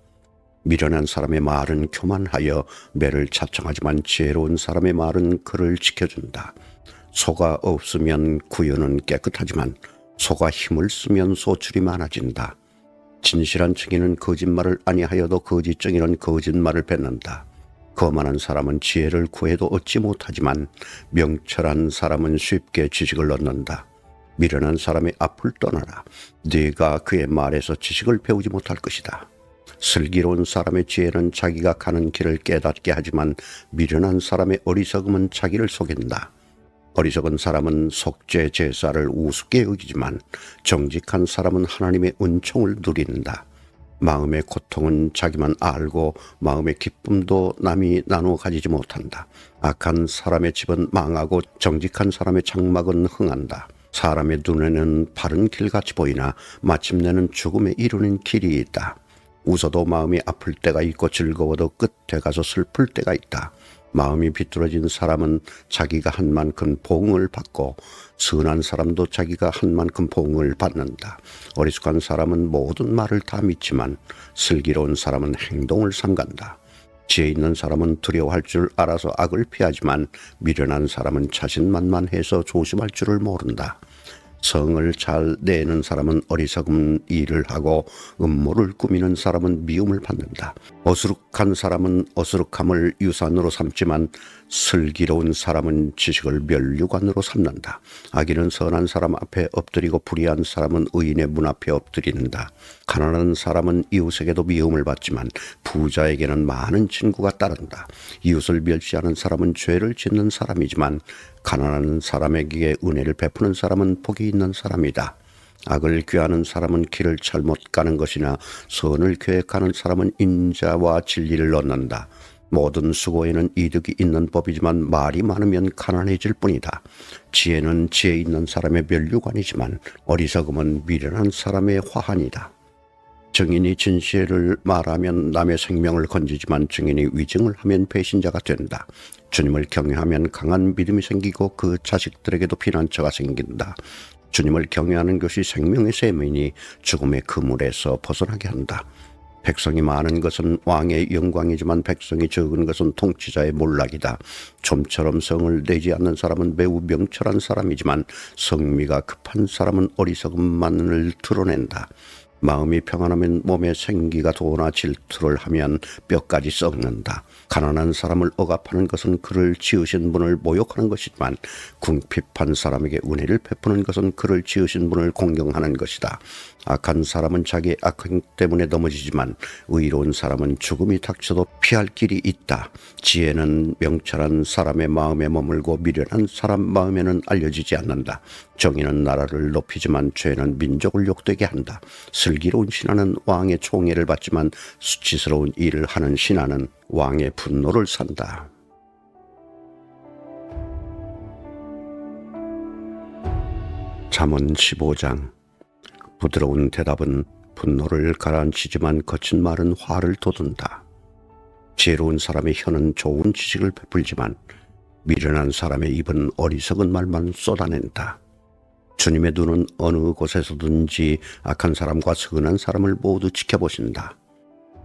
미련한 사람의 말은 교만하여 매를 자청하지만 지혜로운 사람의 말은 그를 지켜준다. 소가 없으면 구유는 깨끗하지만 소가 힘을 쓰면 소출이 많아진다. 진실한 증인은 거짓말을 아니하여도 거짓증인은 거짓말을 뱉는다. 거만한 사람은 지혜를 구해도 얻지 못하지만 명철한 사람은 쉽게 지식을 얻는다. 미련한 사람의 앞을 떠나라. 네가 그의 말에서 지식을 배우지 못할 것이다. 슬기로운 사람의 지혜는 자기가 가는 길을 깨닫게 하지만 미련한 사람의 어리석음은 자기를 속인다. 어리석은 사람은 속죄 제사를 우습게 여기지만 정직한 사람은 하나님의 은총을 누린다. 마음의 고통은 자기만 알고 마음의 기쁨도 남이 나누어 가지지 못한다. 악한 사람의 집은 망하고 정직한 사람의 장막은 흥한다. 사람의 눈에는 바른 길같이 보이나 마침내는 죽음에 이르는 길이 있다. 웃어도 마음이 아플 때가 있고 즐거워도 끝에 가서 슬플 때가 있다. 마음이 비뚤어진 사람은 자기가 한 만큼 보응을 받고 선한 사람도 자기가 한 만큼 보응을 받는다. 어리숙한 사람은 모든 말을 다 믿지만 슬기로운 사람은 행동을 삼간다. 지혜 있는 사람은 두려워할 줄 알아서 악을 피하지만 미련한 사람은 자신만만해서 조심할 줄을 모른다. 성을 잘 내는 사람은 어리석은 일을 하고 음모를 꾸미는 사람은 미움을 받는다. 어수룩한 사람은 어수룩함을 유산으로 삼지만 슬기로운 사람은 지식을 면류관으로 삼는다. 악인은 선한 사람 앞에 엎드리고 불의한 사람은 의인의 문 앞에 엎드린다. 가난한 사람은 이웃에게도 미움을 받지만 부자에게는 많은 친구가 따른다. 이웃을 멸시하는 사람은 죄를 짓는 사람이지만 가난한 사람에게 은혜를 베푸는 사람은 복이 있는 사람이다. 악을 귀하는 사람은 길을 잘못 가는 것이나 선을 계획하는 사람은 인자와 진리를 얻는다. 모든 수고에는 이득이 있는 법이지만 말이 많으면 가난해질 뿐이다. 지혜는 지혜 있는 사람의 면류관이지만 어리석음은 미련한 사람의 화환이다. 증인이 진실을 말하면 남의 생명을 건지지만 증인이 위증을 하면 배신자가 된다. 주님을 경외하면 강한 믿음이 생기고 그 자식들에게도 피난처가 생긴다. 주님을 경외하는 것이 생명의 셈이니 죽음의 그물에서 벗어나게 한다. 백성이 많은 것은 왕의 영광이지만 백성이 적은 것은 통치자의 몰락이다. 좀처럼 성을 내지 않는 사람은 매우 명철한 사람이지만 성미가 급한 사람은 어리석음만을 드러낸다. 마음이 평안하면 몸에 생기가 도나 질투를 하면 뼈까지 썩는다. 가난한 사람을 억압하는 것은 그를 지으신 분을 모욕하는 것이지만 궁핍한 사람에게 은혜를 베푸는 것은 그를 지으신 분을 공경하는 것이다. 악한 사람은 자기의 악행 때문에 넘어지지만 의로운 사람은 죽음이 닥쳐도 피할 길이 있다. 지혜는 명철한 사람의 마음에 머물고 미련한 사람 마음에는 알려지지 않는다. 정의는 나라를 높이지만 죄는 민족을 욕되게 한다. 슬기로운 신하는 왕의 총애를 받지만 수치스러운 일을 하는 신하는 왕의 분노를 산다. 잠언 15장. 부드러운 대답은 분노를 가라앉히지만 거친 말은 화를 돋운다. 지혜로운 사람의 혀는 좋은 지식을 베풀지만 미련한 사람의 입은 어리석은 말만 쏟아낸다. 주님의 눈은 어느 곳에서든지 악한 사람과 선한 사람을 모두 지켜보신다.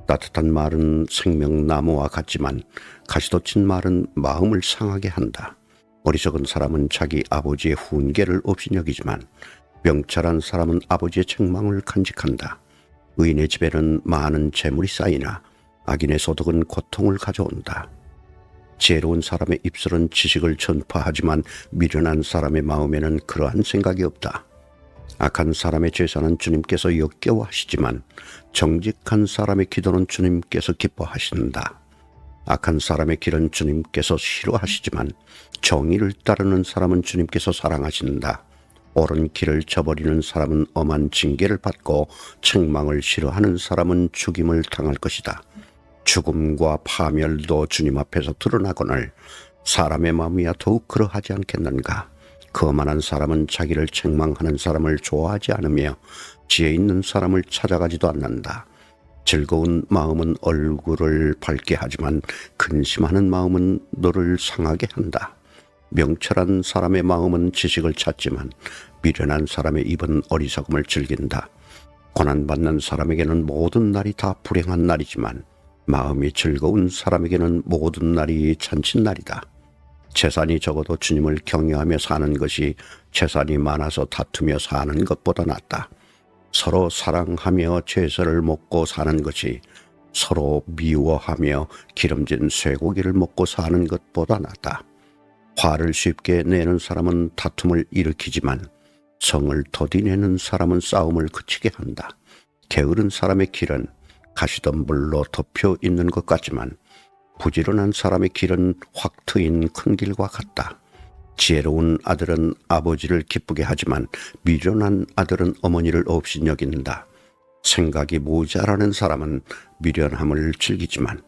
따뜻한 말은 생명나무와 같지만 가시돋친 말은 마음을 상하게 한다. 어리석은 사람은 자기 아버지의 훈계를 없이 여기지만 명철한 사람은 아버지의 책망을 간직한다. 의인의 집에는 많은 재물이 쌓이나 악인의 소득은 고통을 가져온다. 지혜로운 사람의 입술은 지식을 전파하지만 미련한 사람의 마음에는 그러한 생각이 없다. 악한 사람의 제사는 주님께서 역겨워하시지만 정직한 사람의 기도는 주님께서 기뻐하신다. 악한 사람의 길은 주님께서 싫어하시지만 정의를 따르는 사람은 주님께서 사랑하신다. 옳은 길을 저버리는 사람은 엄한 징계를 받고 책망을 싫어하는 사람은 죽임을 당할 것이다. 죽음과 파멸도 주님 앞에서 드러나거늘 사람의 마음이야 더욱 그러하지 않겠는가. 거만한 사람은 자기를 책망하는 사람을 좋아하지 않으며 지혜 있는 사람을 찾아가지도 않는다. 즐거운 마음은 얼굴을 밝게 하지만 근심하는 마음은 너를 상하게 한다. 명철한 사람의 마음은 지식을 찾지만 미련한 사람의 입은 어리석음을 즐긴다. 고난받는 사람에게는 모든 날이 다 불행한 날이지만 마음이 즐거운 사람에게는 모든 날이 잔칫날이다. 재산이 적어도 주님을 경외하며 사는 것이 재산이 많아서 다투며 사는 것보다 낫다. 서로 사랑하며 채소를 먹고 사는 것이 서로 미워하며 기름진 쇠고기를 먹고 사는 것보다 낫다. 화를 쉽게 내는 사람은 다툼을 일으키지만 성을 더디내는 사람은 싸움을 그치게 한다. 게으른 사람의 길은 가시덤불로 덮여 있는 것 같지만 부지런한 사람의 길은 확 트인 큰 길과 같다. 지혜로운 아들은 아버지를 기쁘게 하지만 미련한 아들은 어머니를 없이 여긴다. 생각이 모자라는 사람은 미련함을 즐기지만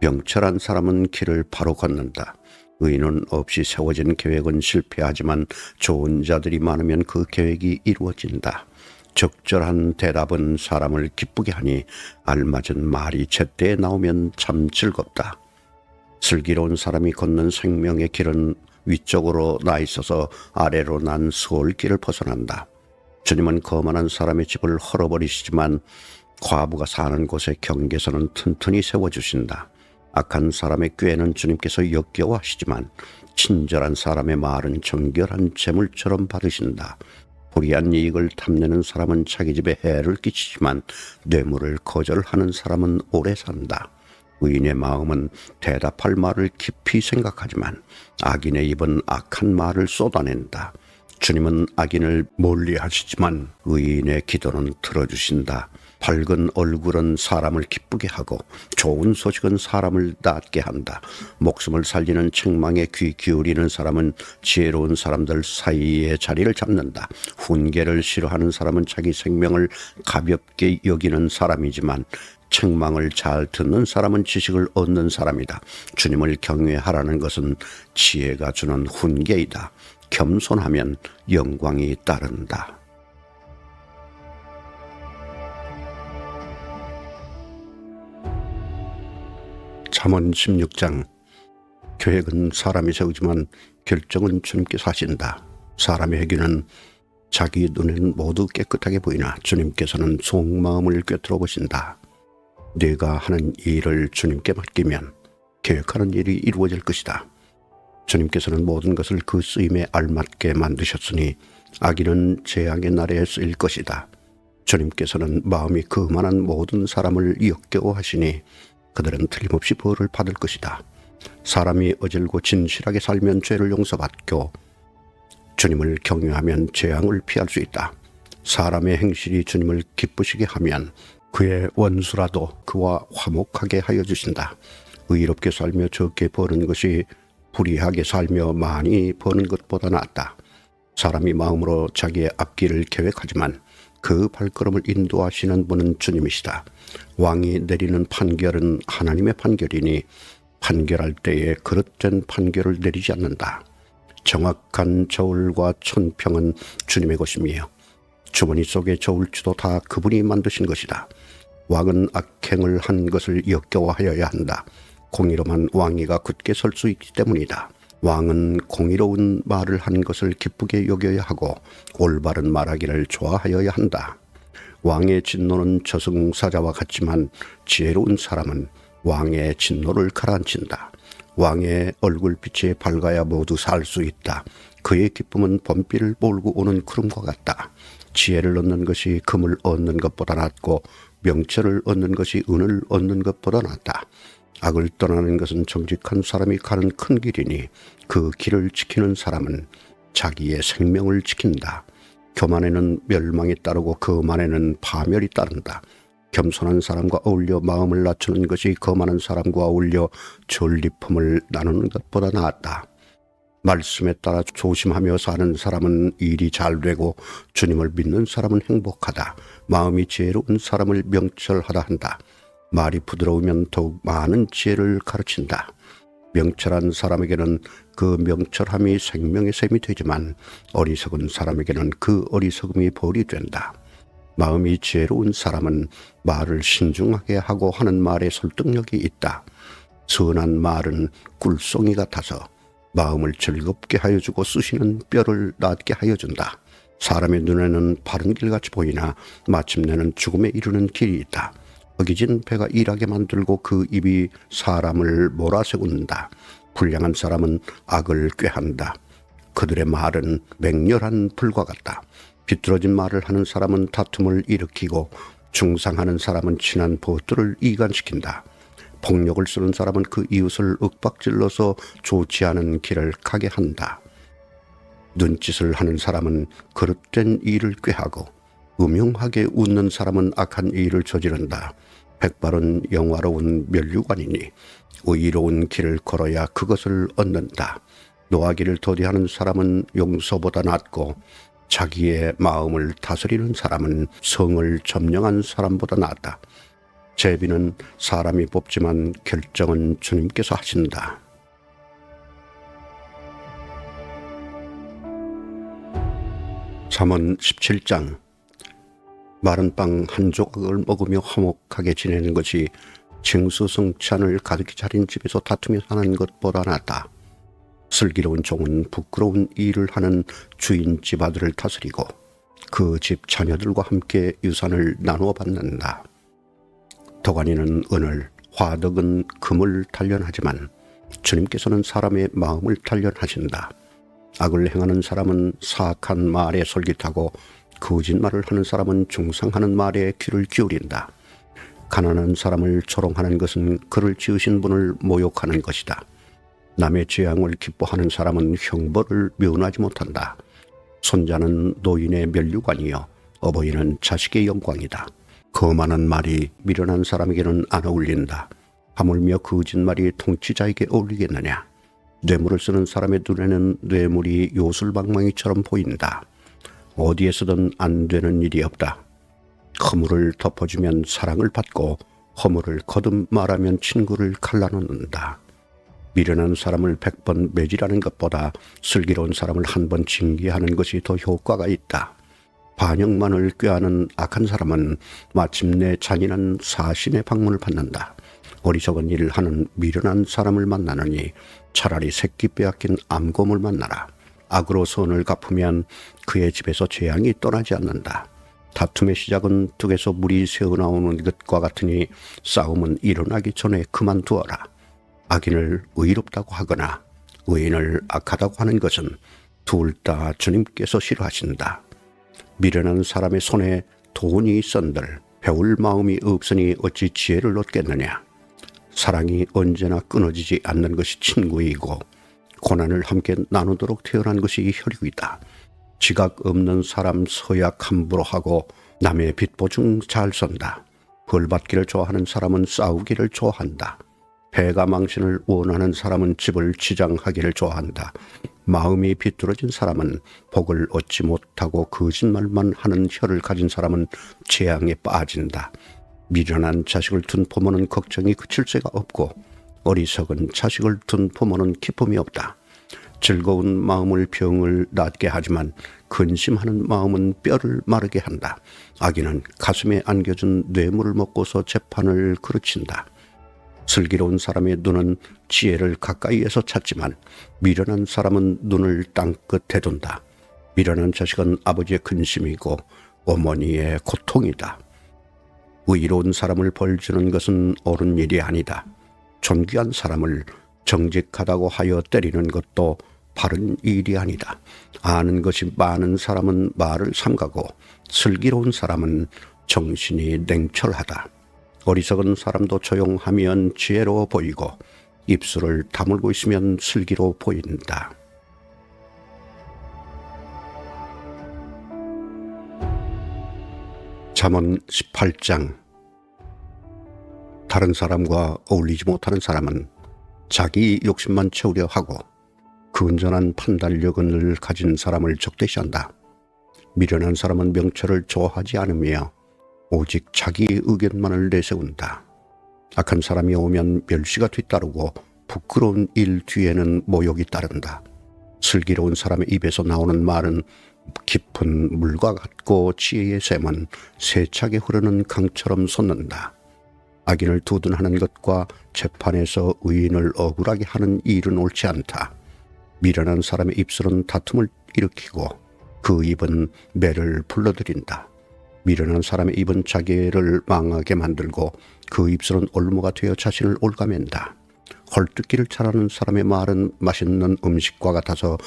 명철한 사람은 길을 바로 걷는다. 의인은 없이 세워진 계획은 실패하지만 좋은 자들이 많으면 그 계획이 이루어진다. 적절한 대답은 사람을 기쁘게 하니 알맞은 말이 제때에 나오면 참 즐겁다. 슬기로운 사람이 걷는 생명의 길은 위쪽으로 나 있어서 아래로 난 수월길을 벗어난다. 주님은 거만한 사람의 집을 헐어버리시지만 과부가 사는 곳의 경계선은 튼튼히 세워주신다. 악한 사람의 꾀는 주님께서 역겨워하시지만 친절한 사람의 말은 정결한 재물처럼 받으신다. 불의한 이익을 탐내는 사람은 자기 집에 해를 끼치지만 뇌물을 거절하는 사람은 오래 산다. 의인의 마음은 대답할 말을 깊이 생각하지만 악인의 입은 악한 말을 쏟아낸다. 주님은 악인을 멀리하시지만 의인의 기도는 들어주신다. 밝은 얼굴은 사람을 기쁘게 하고 좋은 소식은 사람을 낫게 한다. 목숨을 살리는 책망에 귀 기울이는 사람은 지혜로운 사람들 사이에 자리를 잡는다. 훈계를 싫어하는 사람은 자기 생명을 가볍게 여기는 사람이지만 책망을 잘 듣는 사람은 지식을 얻는 사람이다. 주님을 경외하라는 것은 지혜가 주는 훈계이다. 겸손하면 영광이 따른다. 잠언 16장. 계획은 사람이 세우지만 결정은 주님께서 하신다. 사람의 행위는 자기 눈에는 모두 깨끗하게 보이나 주님께서는 속마음을 꿰뚫어 보신다. 네가 하는 일을 주님께 맡기면 계획하는 일이 이루어질 것이다. 주님께서는 모든 것을 그 쓰임에 알맞게 만드셨으니 악인은 재앙의 날에 쓰일 것이다. 주님께서는 마음이 거만한 모든 사람을 역겨워하시니 그들은 틀림없이 벌을 받을 것이다. 사람이 어질고 진실하게 살면 죄를 용서받고 주님을 경외하면 재앙을 피할 수 있다. 사람의 행실이 주님을 기쁘시게 하면 그의 원수라도 그와 화목하게 하여 주신다. 의롭게 살며 적게 버는 것이 불의하게 살며 많이 버는 것보다 낫다. 사람이 마음으로 자기의 앞길을 계획하지만 그 발걸음을 인도하시는 분은 주님이시다. 왕이 내리는 판결은 하나님의 판결이니 판결할 때에 그릇된 판결을 내리지 않는다. 정확한 저울과 천평은 주님의 것이며 주머니 속의 저울추도 다 그분이 만드신 것이다. 왕은 악행을 한 것을 역겨워하여야 한다. 공의로만 왕위가 굳게 설 수 있기 때문이다. 왕은 공의로운 말을 한 것을 기쁘게 여겨야 하고 올바른 말하기를 좋아하여야 한다. 왕의 진노는 저승사자와 같지만 지혜로운 사람은 왕의 진노를 가라앉힌다. 왕의 얼굴빛이 밝아야 모두 살 수 있다. 그의 기쁨은 봄비를 몰고 오는 구름과 같다. 지혜를 얻는 것이 금을 얻는 것보다 낫고 명철을 얻는 것이 은을 얻는 것보다 낫다. 악을 떠나는 것은 정직한 사람이 가는 큰 길이니 그 길을 지키는 사람은 자기의 생명을 지킨다. 교만에는 멸망이 따르고 거만에는 파멸이 따른다. 겸손한 사람과 어울려 마음을 낮추는 것이 거만한 사람과 어울려 전리품을 나누는 것보다 낫다. 말씀에 따라 조심하며 사는 사람은 일이 잘 되고 주님을 믿는 사람은 행복하다. 마음이 지혜로운 사람을 명철하다 한다. 말이 부드러우면 더욱 많은 지혜를 가르친다. 명철한 사람에게는 그 명철함이 생명의 샘이 되지만 어리석은 사람에게는 그 어리석음이 벌이 된다. 마음이 지혜로운 사람은 말을 신중하게 하고 하는 말에 설득력이 있다. 선한 말은 꿀송이 같아서 마음을 즐겁게 하여주고 쑤시는 뼈를 낫게 하여준다. 사람의 눈에는 바른 길같이 보이나 마침내는 죽음에 이르는 길이 있다. 허기진 배가 일하게 만들고 그 입이 사람을 몰아세운다. 불량한 사람은 악을 꾀한다. 그들의 말은 맹렬한 불과 같다. 비뚤어진 말을 하는 사람은 다툼을 일으키고 중상하는 사람은 친한 벗들을 이간시킨다. 폭력을 쓰는 사람은 그 이웃을 윽박질러서 좋지 않은 길을 가게 한다. 눈짓을 하는 사람은 그릇된 일을 꾀하고 음흉하게 웃는 사람은 악한 일을 저지른다. 백발은 영화로운 면류관이니 의로운 길을 걸어야 그것을 얻는다. 노하기를 더디하는 사람은 용서보다 낫고 자기의 마음을 다스리는 사람은 성을 점령한 사람보다 낫다. 제비는 사람이 뽑지만 결정은 주님께서 하신다. 잠언 17장. 마른 빵 한 조각을 먹으며 화목하게 지내는 것이 징수성찬을 가득히 차린 집에서 다투며 사는 것보다 낫다. 슬기로운 종은 부끄러운 일을 하는 주인집 아들을 다스리고 그 집 자녀들과 함께 유산을 나누어 받는다. 도가니는 은을, 화덕은 금을 단련하지만 주님께서는 사람의 마음을 단련하신다. 악을 행하는 사람은 사악한 말에 솔깃하고 거짓말을 하는 사람은 중상하는 말에 귀를 기울인다. 가난한 사람을 조롱하는 것은 그를 지으신 분을 모욕하는 것이다. 남의 재앙을 기뻐하는 사람은 형벌을 면하지 못한다. 손자는 노인의 면류관이요 어버이는 자식의 영광이다. 거만한 말이 미련한 사람에게는 안 어울린다. 하물며 거짓말이 통치자에게 어울리겠느냐. 뇌물을 쓰는 사람의 눈에는 뇌물이 요술방망이처럼 보인다. 어디에서든 안 되는 일이 없다. 허물을 덮어주면 사랑을 받고 허물을 거듭 말하면 친구를 갈라놓는다. 미련한 사람을 100번 매질하는 것보다 슬기로운 사람을 한 번 징계하는 것이 더 효과가 있다. 반역만을 꾀하는 악한 사람은 마침내 잔인한 사신의 방문을 받는다. 어리석은 일을 하는 미련한 사람을 만나느니 차라리 새끼 빼앗긴 암곰을 만나라. 악으로 선을 갚으면 그의 집에서 재앙이 떠나지 않는다. 다툼의 시작은 뚝에서 물이 새어나오는 것과 같으니 싸움은 일어나기 전에 그만두어라. 악인을 의롭다고 하거나 의인을 악하다고 하는 것은 둘 다 주님께서 싫어하신다. 미련한 사람의 손에 돈이 있은들 배울 마음이 없으니 어찌 지혜를 얻겠느냐. 사랑이 언제나 끊어지지 않는 것이 친구이고 고난을 함께 나누도록 태어난 것이 혈육이다. 지각 없는 사람 서약 함부로 하고 남의 빚 보증 잘 선다. 벌받기를 좋아하는 사람은 싸우기를 좋아한다. 배가 망신을 원하는 사람은 집을 지장하기를 좋아한다. 마음이 비뚤어진 사람은 복을 얻지 못하고 거짓말만 하는 혀를 가진 사람은 재앙에 빠진다. 미련한 자식을 둔 부모는 걱정이 그칠 새가 없고 어리석은 자식을 둔 부모는 기쁨이 없다. 즐거운 마음을 병을 낫게 하지만 근심하는 마음은 뼈를 마르게 한다. 악인은 가슴에 안겨준 뇌물을 먹고서 재판을 그르친다. 슬기로운 사람의 눈은 지혜를 가까이에서 찾지만 미련한 사람은 눈을 땅끝에 둔다. 미련한 자식은 아버지의 근심이고 어머니의 고통이다. 의로운 사람을 벌주는 것은 옳은 일이 아니다. 존귀한 사람을 정직하다고 하여 때리는 것도 바른 일이 아니다. 아는 것이 많은 사람은 말을 삼가고 슬기로운 사람은 정신이 냉철하다. 어리석은 사람도 조용하면 지혜로워 보이고 입술을 다물고 있으면 슬기로 보인다. 잠언 18장. 다른 사람과 어울리지 못하는 사람은 자기 욕심만 채우려 하고 건전한 판단력을 가진 사람을 적대시한다. 미련한 사람은 명철을 좋아하지 않으며 오직 자기 의견만을 내세운다. 악한 사람이 오면 멸시가 뒤따르고 부끄러운 일 뒤에는 모욕이 따른다. 슬기로운 사람의 입에서 나오는 말은 깊은 물과 같고 지혜의 샘은 세차게 흐르는 강처럼 솟는다. 악인을 두둔하는 것과 재판에서 의인을 억울하게 하는 일은 옳지 않다. 미련한 사람의 입술은 다툼을 일으키고 그 입은 매를 불러들인다. 미련한 사람의 입은 자기를 망하게 만들고 그 입술은 올무가 되어 자신을 올가맨다. 헐뜯기를 잘하는 사람의 말은 맛있는 음식과 같아서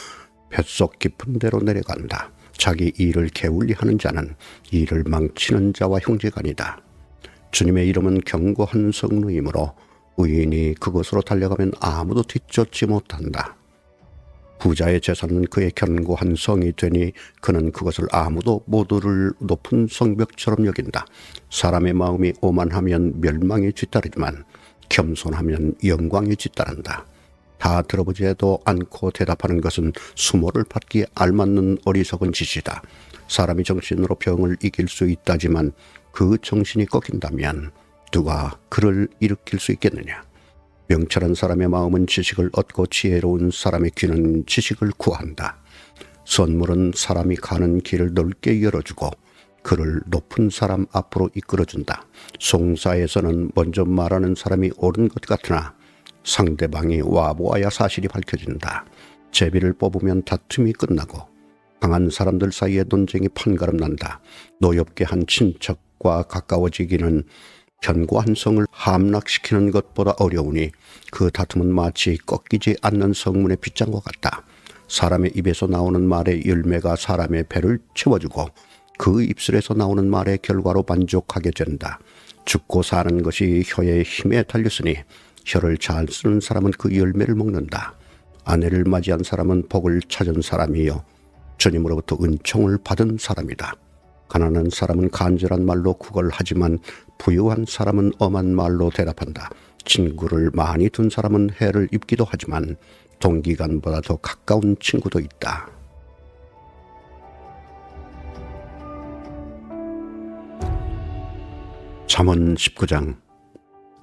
뱃속 깊은 데로 내려간다. 자기 일을 게을리하는 자는 일을 망치는 자와 형제간이다. 주님의 이름은 견고한 성루이므로 의인이 그것으로 달려가면 아무도 뒤쫓지 못한다. 부자의 재산은 그의 견고한 성이 되니 그는 그것을 아무도 못 오를 높은 성벽처럼 여긴다. 사람의 마음이 오만하면 멸망에 뒤따르지만 겸손하면 영광에 뒤따른다. 다 들어보지도 않고 대답하는 것은 수모를 받기에 알맞는 어리석은 짓이다. 사람이 정신으로 병을 이길 수 있다지만 그 정신이 꺾인다면 누가 그를 일으킬 수 있겠느냐. 명철한 사람의 마음은 지식을 얻고 지혜로운 사람의 귀는 지식을 구한다. 선물은 사람이 가는 길을 넓게 열어주고 그를 높은 사람 앞으로 이끌어준다. 송사에서는 먼저 말하는 사람이 옳은 것 같으나 상대방이 와보아야 사실이 밝혀진다. 제비를 뽑으면 다툼이 끝나고 강한 사람들 사이에 논쟁이 판가름 난다. 노엽게 한 친척과 가까워지기는 견고한 성을 함락시키는 것보다 어려우니 그 다툼은 마치 꺾이지 않는 성문의 빗장과 같다. 사람의 입에서 나오는 말의 열매가 사람의 배를 채워주고 그 입술에서 나오는 말의 결과로 만족하게 된다. 죽고 사는 것이 혀의 힘에 달렸으니 혀를 잘 쓰는 사람은 그 열매를 먹는다. 아내를 맞이한 사람은 복을 찾은 사람이요 주님으로부터 은총을 받은 사람이다. 가난한 사람은 간절한 말로 구걸하지만 부유한 사람은 엄한 말로 대답한다. 친구를 많이 둔 사람은 해를 입기도 하지만 동기간보다 더 가까운 친구도 있다. 잠언 19장.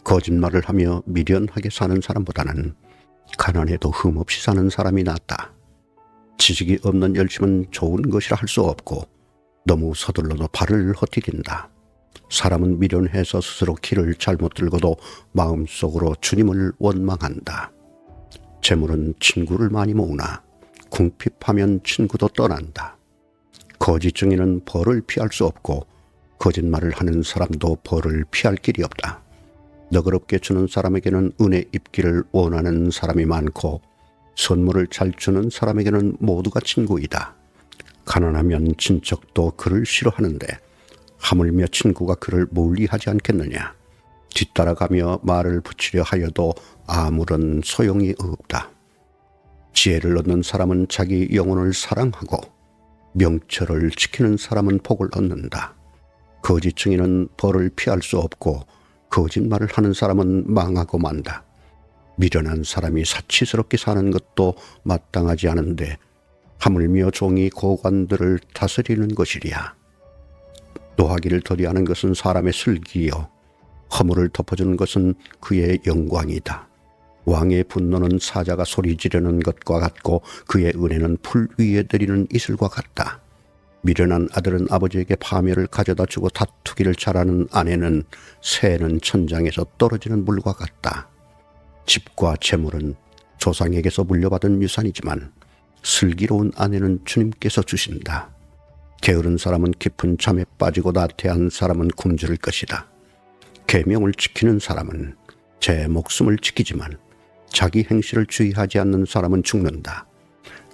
거짓말을 하며 미련하게 사는 사람보다는 가난해도 흠없이 사는 사람이 낫다. 지식이 없는 열심은 좋은 것이라 할 수 없고 너무 서둘러도 발을 헛디딘다. 사람은 미련해서 스스로 길을 잘못 들고도 마음속으로 주님을 원망한다. 재물은 친구를 많이 모으나 궁핍하면 친구도 떠난다. 거짓 증인은 벌을 피할 수 없고 거짓말을 하는 사람도 벌을 피할 길이 없다. 너그럽게 주는 사람에게는 은혜 입기를 원하는 사람이 많고 선물을 잘 주는 사람에게는 모두가 친구이다. 가난하면 친척도 그를 싫어하는데 하물며 친구가 그를 멀리하지 않겠느냐. 뒤따라가며 말을 붙이려 하여도 아무런 소용이 없다. 지혜를 얻는 사람은 자기 영혼을 사랑하고 명철을 지키는 사람은 복을 얻는다. 거짓 증인은 벌을 피할 수 없고 거짓말을 하는 사람은 망하고 만다. 미련한 사람이 사치스럽게 사는 것도 마땅하지 않은데 하물며 종이 고관들을 다스리는 것이리야. 노하기를 더디하는 것은 사람의 슬기요 허물을 덮어주는 것은 그의 영광이다. 왕의 분노는 사자가 소리 지르는 것과 같고 그의 은혜는 풀 위에 내리는 이슬과 같다. 미련한 아들은 아버지에게 파멸을 가져다 주고 다투기를 잘하는 아내는 새는 천장에서 떨어지는 물과 같다. 집과 재물은 조상에게서 물려받은 유산이지만 슬기로운 아내는 주님께서 주신다. 게으른 사람은 깊은 잠에 빠지고 나태한 사람은 굶주릴 것이다. 계명을 지키는 사람은 제 목숨을 지키지만 자기 행실을 주의하지 않는 사람은 죽는다.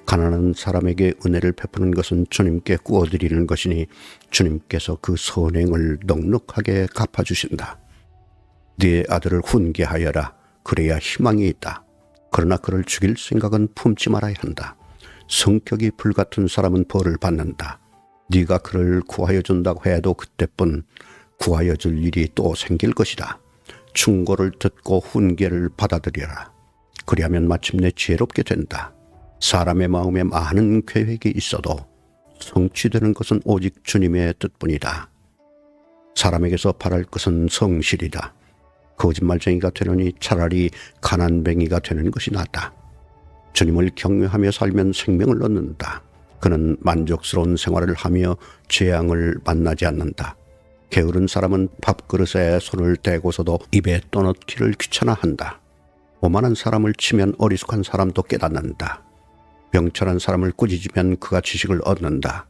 가난한 사람에게 은혜를 베푸는 것은 주님께 구워드리는 것이니 주님께서 그 선행을 넉넉하게 갚아주신다. 네 아들을 훈계하여라. 그래야 희망이 있다. 그러나 그를 죽일 생각은 품지 말아야 한다. 성격이 불같은 사람은 벌을 받는다. 네가 그를 구하여 준다고 해도 그때뿐 구하여 줄 일이 또 생길 것이다. 충고를 듣고 훈계를 받아들여라. 그리하면 마침내 지혜롭게 된다. 사람의 마음에 많은 계획이 있어도 성취되는 것은 오직 주님의 뜻뿐이다. 사람에게서 바랄 것은 성실이다. 거짓말쟁이가 되느니 차라리 가난뱅이가 되는 것이 낫다. 주님을 경외하며 살면 생명을 얻는다. 그는 만족스러운 생활을 하며 재앙을 만나지 않는다. 게으른 사람은 밥그릇에 손을 대고서도 입에 떠넣기를 귀찮아한다. 오만한 사람을 치면 어리숙한 사람도 깨닫는다. 병철한 사람을 꾸짖으면 그가 지식을 얻는다.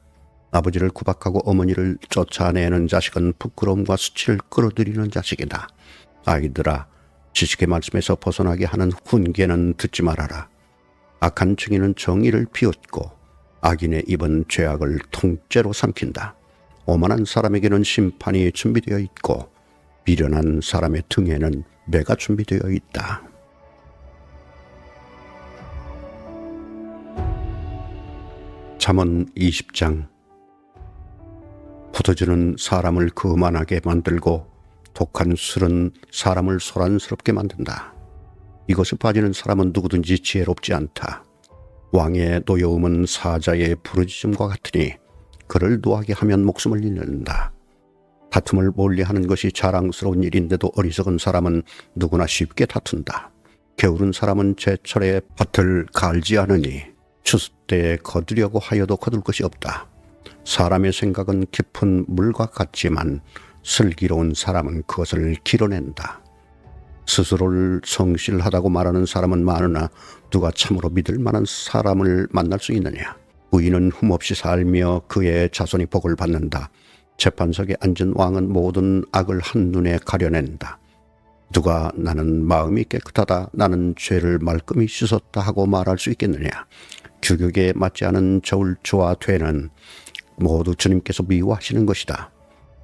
아버지를 구박하고 어머니를 쫓아내는 자식은 부끄러움과 수치를 끌어들이는 자식이다. 아이들아, 지식의 말씀에서 벗어나게 하는 훈계는 듣지 말아라. 악한 증인은 정의를 비웃고 악인의 입은 죄악을 통째로 삼킨다. 오만한 사람에게는 심판이 준비되어 있고 미련한 사람의 등에는 매가 준비되어 있다. 잠언 20장. 포도주는 사람을 거만하게 만들고 독한 술은 사람을 소란스럽게 만든다. 이것에 빠지는 사람은 누구든지 지혜롭지 않다. 왕의 노여움은 사자의 부르짖음과 같으니 그를 노하게 하면 목숨을 잃는다. 다툼을 멀리하는 것이 자랑스러운 일인데도 어리석은 사람은 누구나 쉽게 다툰다. 게으른 사람은 제철에 밭을 갈지 않으니 추수 때에 거두려고 하여도 거둘 것이 없다. 사람의 생각은 깊은 물과 같지만 슬기로운 사람은 그것을 길어낸다. 스스로를 성실하다고 말하는 사람은 많으나 누가 참으로 믿을 만한 사람을 만날 수 있느냐. 의인은 흠없이 살며 그의 자손이 복을 받는다. 재판석에 앉은 왕은 모든 악을 한눈에 가려낸다. 누가 나는 마음이 깨끗하다, 나는 죄를 말끔히 씻었다 하고 말할 수 있겠느냐. 규격에 맞지 않은 저울추와 되는 모두 주님께서 미워하시는 것이다.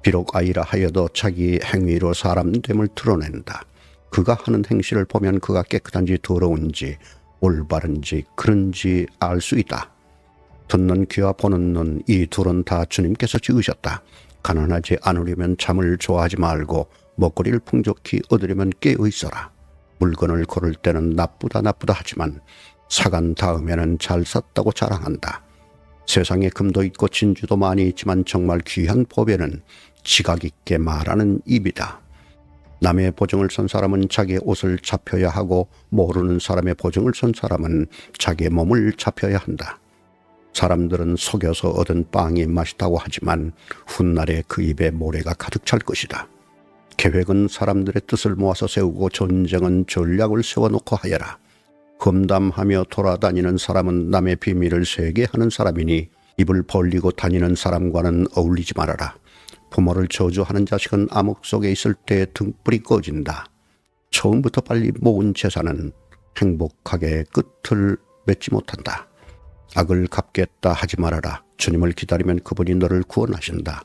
비록 아이라 하여도 자기 행위로 사람됨을 드러낸다. 그가 하는 행실을 보면 그가 깨끗한지 더러운지 올바른지 그런지 알 수 있다. 듣는 귀와 보는 눈, 이 둘은 다 주님께서 지으셨다. 가난하지 않으려면 잠을 좋아하지 말고 먹거리를 풍족히 얻으려면 깨어 있어라. 물건을 고를 때는 나쁘다 하지만 사간 다음에는 잘 샀다고 자랑한다. 세상에 금도 있고 진주도 많이 있지만 정말 귀한 보배는 지각 있게 말하는 입이다. 남의 보증을 선 사람은 자기의 옷을 잡혀야 하고 모르는 사람의 보증을 선 사람은 자기의 몸을 잡혀야 한다. 사람들은 속여서 얻은 빵이 맛있다고 하지만 훗날에 그 입에 모래가 가득 찰 것이다. 계획은 사람들의 뜻을 모아서 세우고 전쟁은 전략을 세워놓고 하여라. 험담하며 돌아다니는 사람은 남의 비밀을 세게 하는 사람이니 입을 벌리고 다니는 사람과는 어울리지 말아라. 부모를 저주하는 자식은 암흑 속에 있을 때 등불이 꺼진다. 처음부터 빨리 모은 재산은 행복하게 끝을 맺지 못한다. 악을 갚겠다 하지 말아라. 주님을 기다리면 그분이 너를 구원하신다.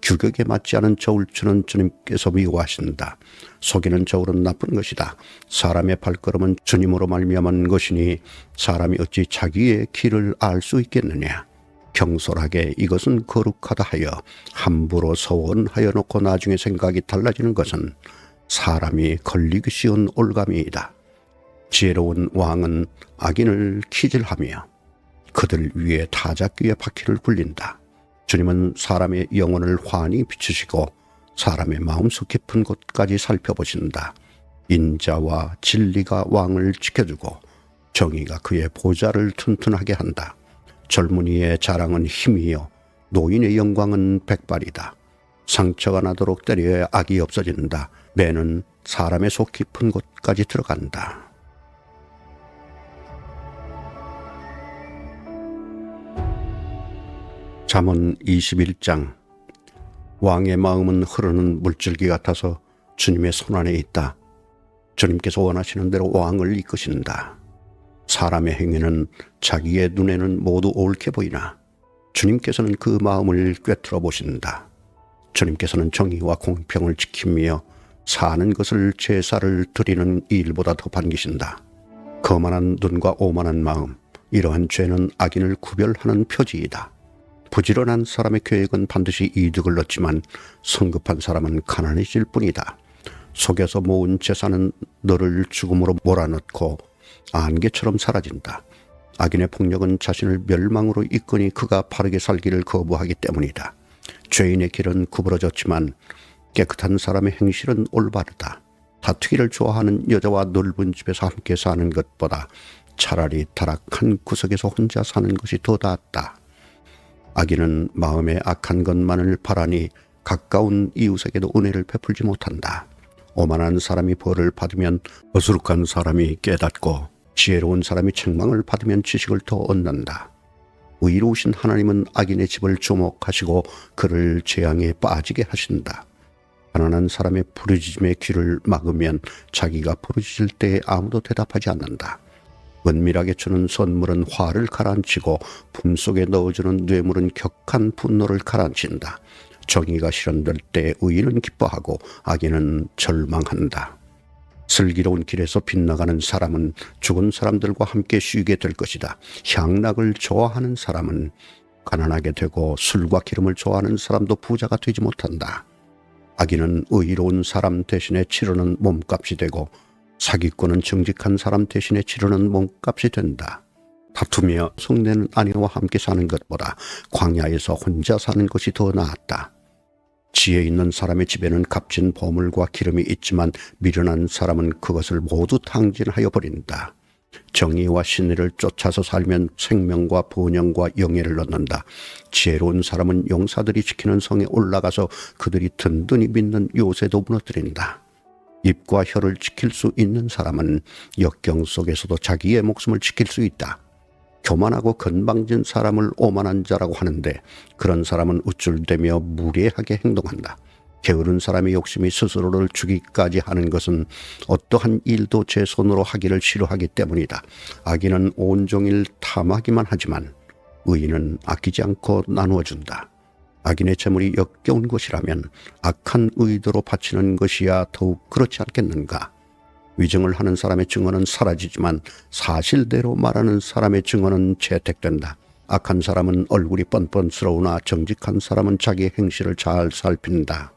규격에 맞지 않은 저울추는 주님께서 미워하신다. 속이는 저울은 나쁜 것이다. 사람의 발걸음은 주님으로 말미암은 것이니 사람이 어찌 자기의 길을 알 수 있겠느냐. 경솔하게 이것은 거룩하다 하여 함부로 서원하여 놓고 나중에 생각이 달라지는 것은 사람이 걸리기 쉬운 올가미이다. 지혜로운 왕은 악인을 키질하며 그들 위에 타작귀의 바퀴를 굴린다. 주님은 사람의 영혼을 환히 비추시고 사람의 마음속 깊은 곳까지 살펴보신다. 인자와 진리가 왕을 지켜주고 정의가 그의 보좌를 튼튼하게 한다. 젊은이의 자랑은 힘이요 노인의 영광은 백발이다. 상처가 나도록 때려야 악이 없어진다. 매는 사람의 속 깊은 곳까지 들어간다. 잠언 21장. 왕의 마음은 흐르는 물줄기 같아서 주님의 손안에 있다. 주님께서 원하시는 대로 왕을 이끄신다. 사람의 행위는 자기의 눈에는 모두 옳게 보이나 주님께서는 그 마음을 꿰뚫어 보신다. 주님께서는 정의와 공평을 지키며 사는 것을 제사를 드리는 일보다 더 반기신다. 거만한 눈과 오만한 마음, 이러한 죄는 악인을 구별하는 표지이다. 부지런한 사람의 계획은 반드시 이득을 얻지만 성급한 사람은 가난해질 뿐이다. 속여서 모은 재산은 너를 죽음으로 몰아넣고 안개처럼 사라진다. 악인의 폭력은 자신을 멸망으로 이끄니 그가 바르게 살기를 거부하기 때문이다. 죄인의 길은 구부러졌지만 깨끗한 사람의 행실은 올바르다. 다투기를 좋아하는 여자와 넓은 집에서 함께 사는 것보다 차라리 타락한 구석에서 혼자 사는 것이 더 낫다. 악인은 마음에 악한 것만을 바라니 가까운 이웃에게도 은혜를 베풀지 못한다. 오만한 사람이 벌을 받으면 어수룩한 사람이 깨닫고 지혜로운 사람이 책망을 받으면 지식을 더 얻는다. 의로우신 하나님은 악인의 집을 조목하시고 그를 재앙에 빠지게 하신다. 가난한 사람의 부르짖음의 귀를 막으면 자기가 부르짖을 때에 아무도 대답하지 않는다. 은밀하게 주는 선물은 화를 가라앉히고 품속에 넣어주는 뇌물은 격한 분노를 가라앉힌다. 정의가 실현될 때 의인은 기뻐하고 악인은 절망한다. 슬기로운 길에서 빗나가는 사람은 죽은 사람들과 함께 쉬게 될 것이다. 향락을 좋아하는 사람은 가난하게 되고 술과 기름을 좋아하는 사람도 부자가 되지 못한다. 악인은 의로운 사람 대신에 치르는 몸값이 되고 사기꾼은 정직한 사람 대신에 치르는 몸값이 된다. 다투며 속내는 아내와 함께 사는 것보다 광야에서 혼자 사는 것이 더 나았다. 지혜 있는 사람의 집에는 값진 보물과 기름이 있지만 미련한 사람은 그것을 모두 탕진하여 버린다. 정의와 신의를 쫓아서 살면 생명과 번영과 영예를 얻는다. 지혜로운 사람은 용사들이 지키는 성에 올라가서 그들이 든든히 믿는 요새도 무너뜨린다. 입과 혀를 지킬 수 있는 사람은 역경 속에서도 자기의 목숨을 지킬 수 있다. 교만하고 건방진 사람을 오만한 자라고 하는데 그런 사람은 우쭐대며 무례하게 행동한다. 게으른 사람의 욕심이 스스로를 죽이기까지 하는 것은 어떠한 일도 제 손으로 하기를 싫어하기 때문이다. 악인은 온종일 탐하기만 하지만 의인은 아끼지 않고 나누어준다. 악인의 재물이 역겨운 것이라면 악한 의도로 바치는 것이야 더욱 그렇지 않겠는가? 위증을 하는 사람의 증언은 사라지지만 사실대로 말하는 사람의 증언은 채택된다. 악한 사람은 얼굴이 뻔뻔스러우나 정직한 사람은 자기의 행실을 잘 살핀다.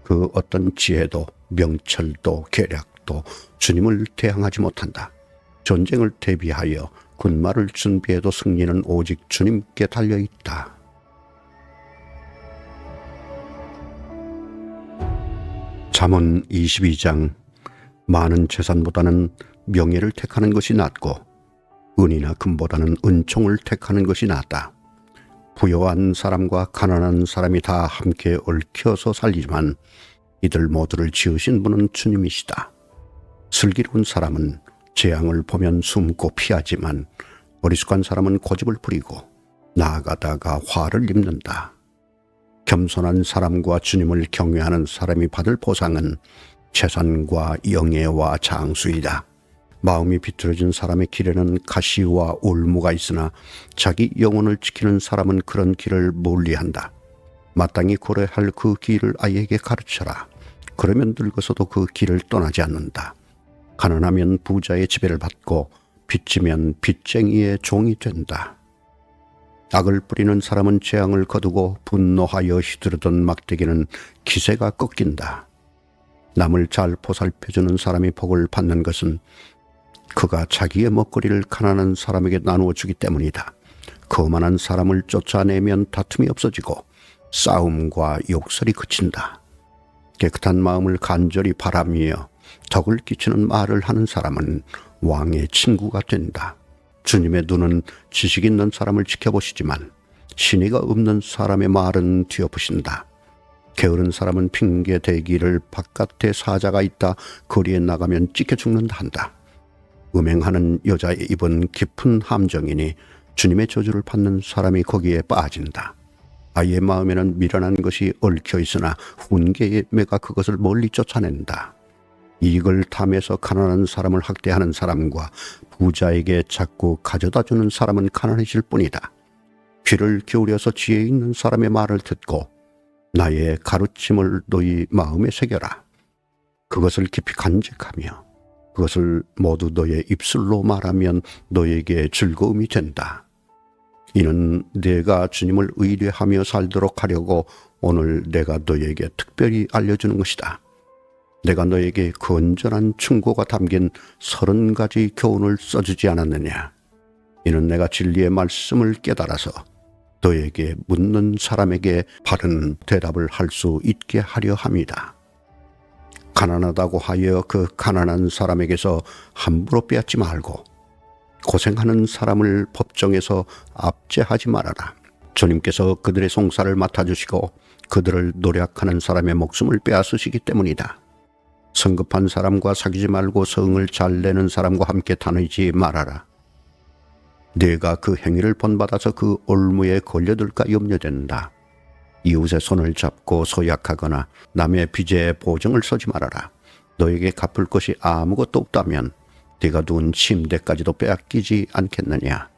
그 어떤 지혜도 명철도 계략도 주님을 대항하지 못한다. 전쟁을 대비하여 군마를 준비해도 승리는 오직 주님께 달려있다. 잠언 22장. 많은 재산보다는 명예를 택하는 것이 낫고 은이나 금보다는 은총을 택하는 것이 낫다. 부유한 사람과 가난한 사람이 다 함께 얽혀서 살리지만 이들 모두를 지으신 분은 주님이시다. 슬기로운 사람은 재앙을 보면 숨고 피하지만 어리숙한 사람은 고집을 부리고 나아가다가 화를 입는다. 겸손한 사람과 주님을 경외하는 사람이 받을 보상은 재산과 영예와 장수이다. 마음이 비틀어진 사람의 길에는 가시와 올무가 있으나 자기 영혼을 지키는 사람은 그런 길을 멀리한다. 마땅히 고려할 그 길을 아이에게 가르쳐라. 그러면 늙어서도 그 길을 떠나지 않는다. 가난하면 부자의 지배를 받고 빚지면 빚쟁이의 종이 된다. 악을 뿌리는 사람은 재앙을 거두고 분노하여 휘두르던 막대기는 기세가 꺾인다. 남을 잘 보살펴주는 사람이 복을 받는 것은 그가 자기의 먹거리를 가난한 사람에게 나누어 주기 때문이다. 거만한 사람을 쫓아내면 다툼이 없어지고 싸움과 욕설이 그친다. 깨끗한 마음을 간절히 바라며 덕을 끼치는 말을 하는 사람은 왕의 친구가 된다. 주님의 눈은 지식 있는 사람을 지켜보시지만 신의가 없는 사람의 말은 뒤엎으신다. 게으른 사람은 핑계 대기를 바깥에 사자가 있다 거리에 나가면 찢겨 죽는다 한다. 음행하는 여자의 입은 깊은 함정이니 주님의 저주를 받는 사람이 거기에 빠진다. 아이의 마음에는 미련한 것이 얽혀 있으나 훈계의 매가 그것을 멀리 쫓아낸다. 이익을 탐해서 가난한 사람을 학대하는 사람과 부자에게 자꾸 가져다 주는 사람은 가난해질 뿐이다. 귀를 기울여서 지혜 있는 사람의 말을 듣고 나의 가르침을 너희 마음에 새겨라. 그것을 깊이 간직하며 그것을 모두 너의 입술로 말하면 너에게 즐거움이 된다. 이는 내가 주님을 의뢰하며 살도록 하려고 오늘 내가 너에게 특별히 알려주는 것이다. 내가 너에게 건전한 충고가 담긴 30가지 교훈을 써주지 않았느냐. 이는 내가 진리의 말씀을 깨달아서 너에게 묻는 사람에게 바른 대답을 할 수 있게 하려 함이다. 가난하다고 하여 그 가난한 사람에게서 함부로 빼앗지 말고 고생하는 사람을 법정에서 압제하지 말아라. 주님께서 그들의 송사를 맡아주시고 그들을 노력하는 사람의 목숨을 빼앗으시기 때문이다. 성급한 사람과 사귀지 말고 성을 잘 내는 사람과 함께 다니지 말아라. 네가 그 행위를 본받아서 그 올무에 걸려들까 염려된다. 이웃의 손을 잡고 소약하거나 남의 빚에 보증을 서지 말아라. 너에게 갚을 것이 아무것도 없다면 네가 두은 침대까지도 빼앗기지 않겠느냐.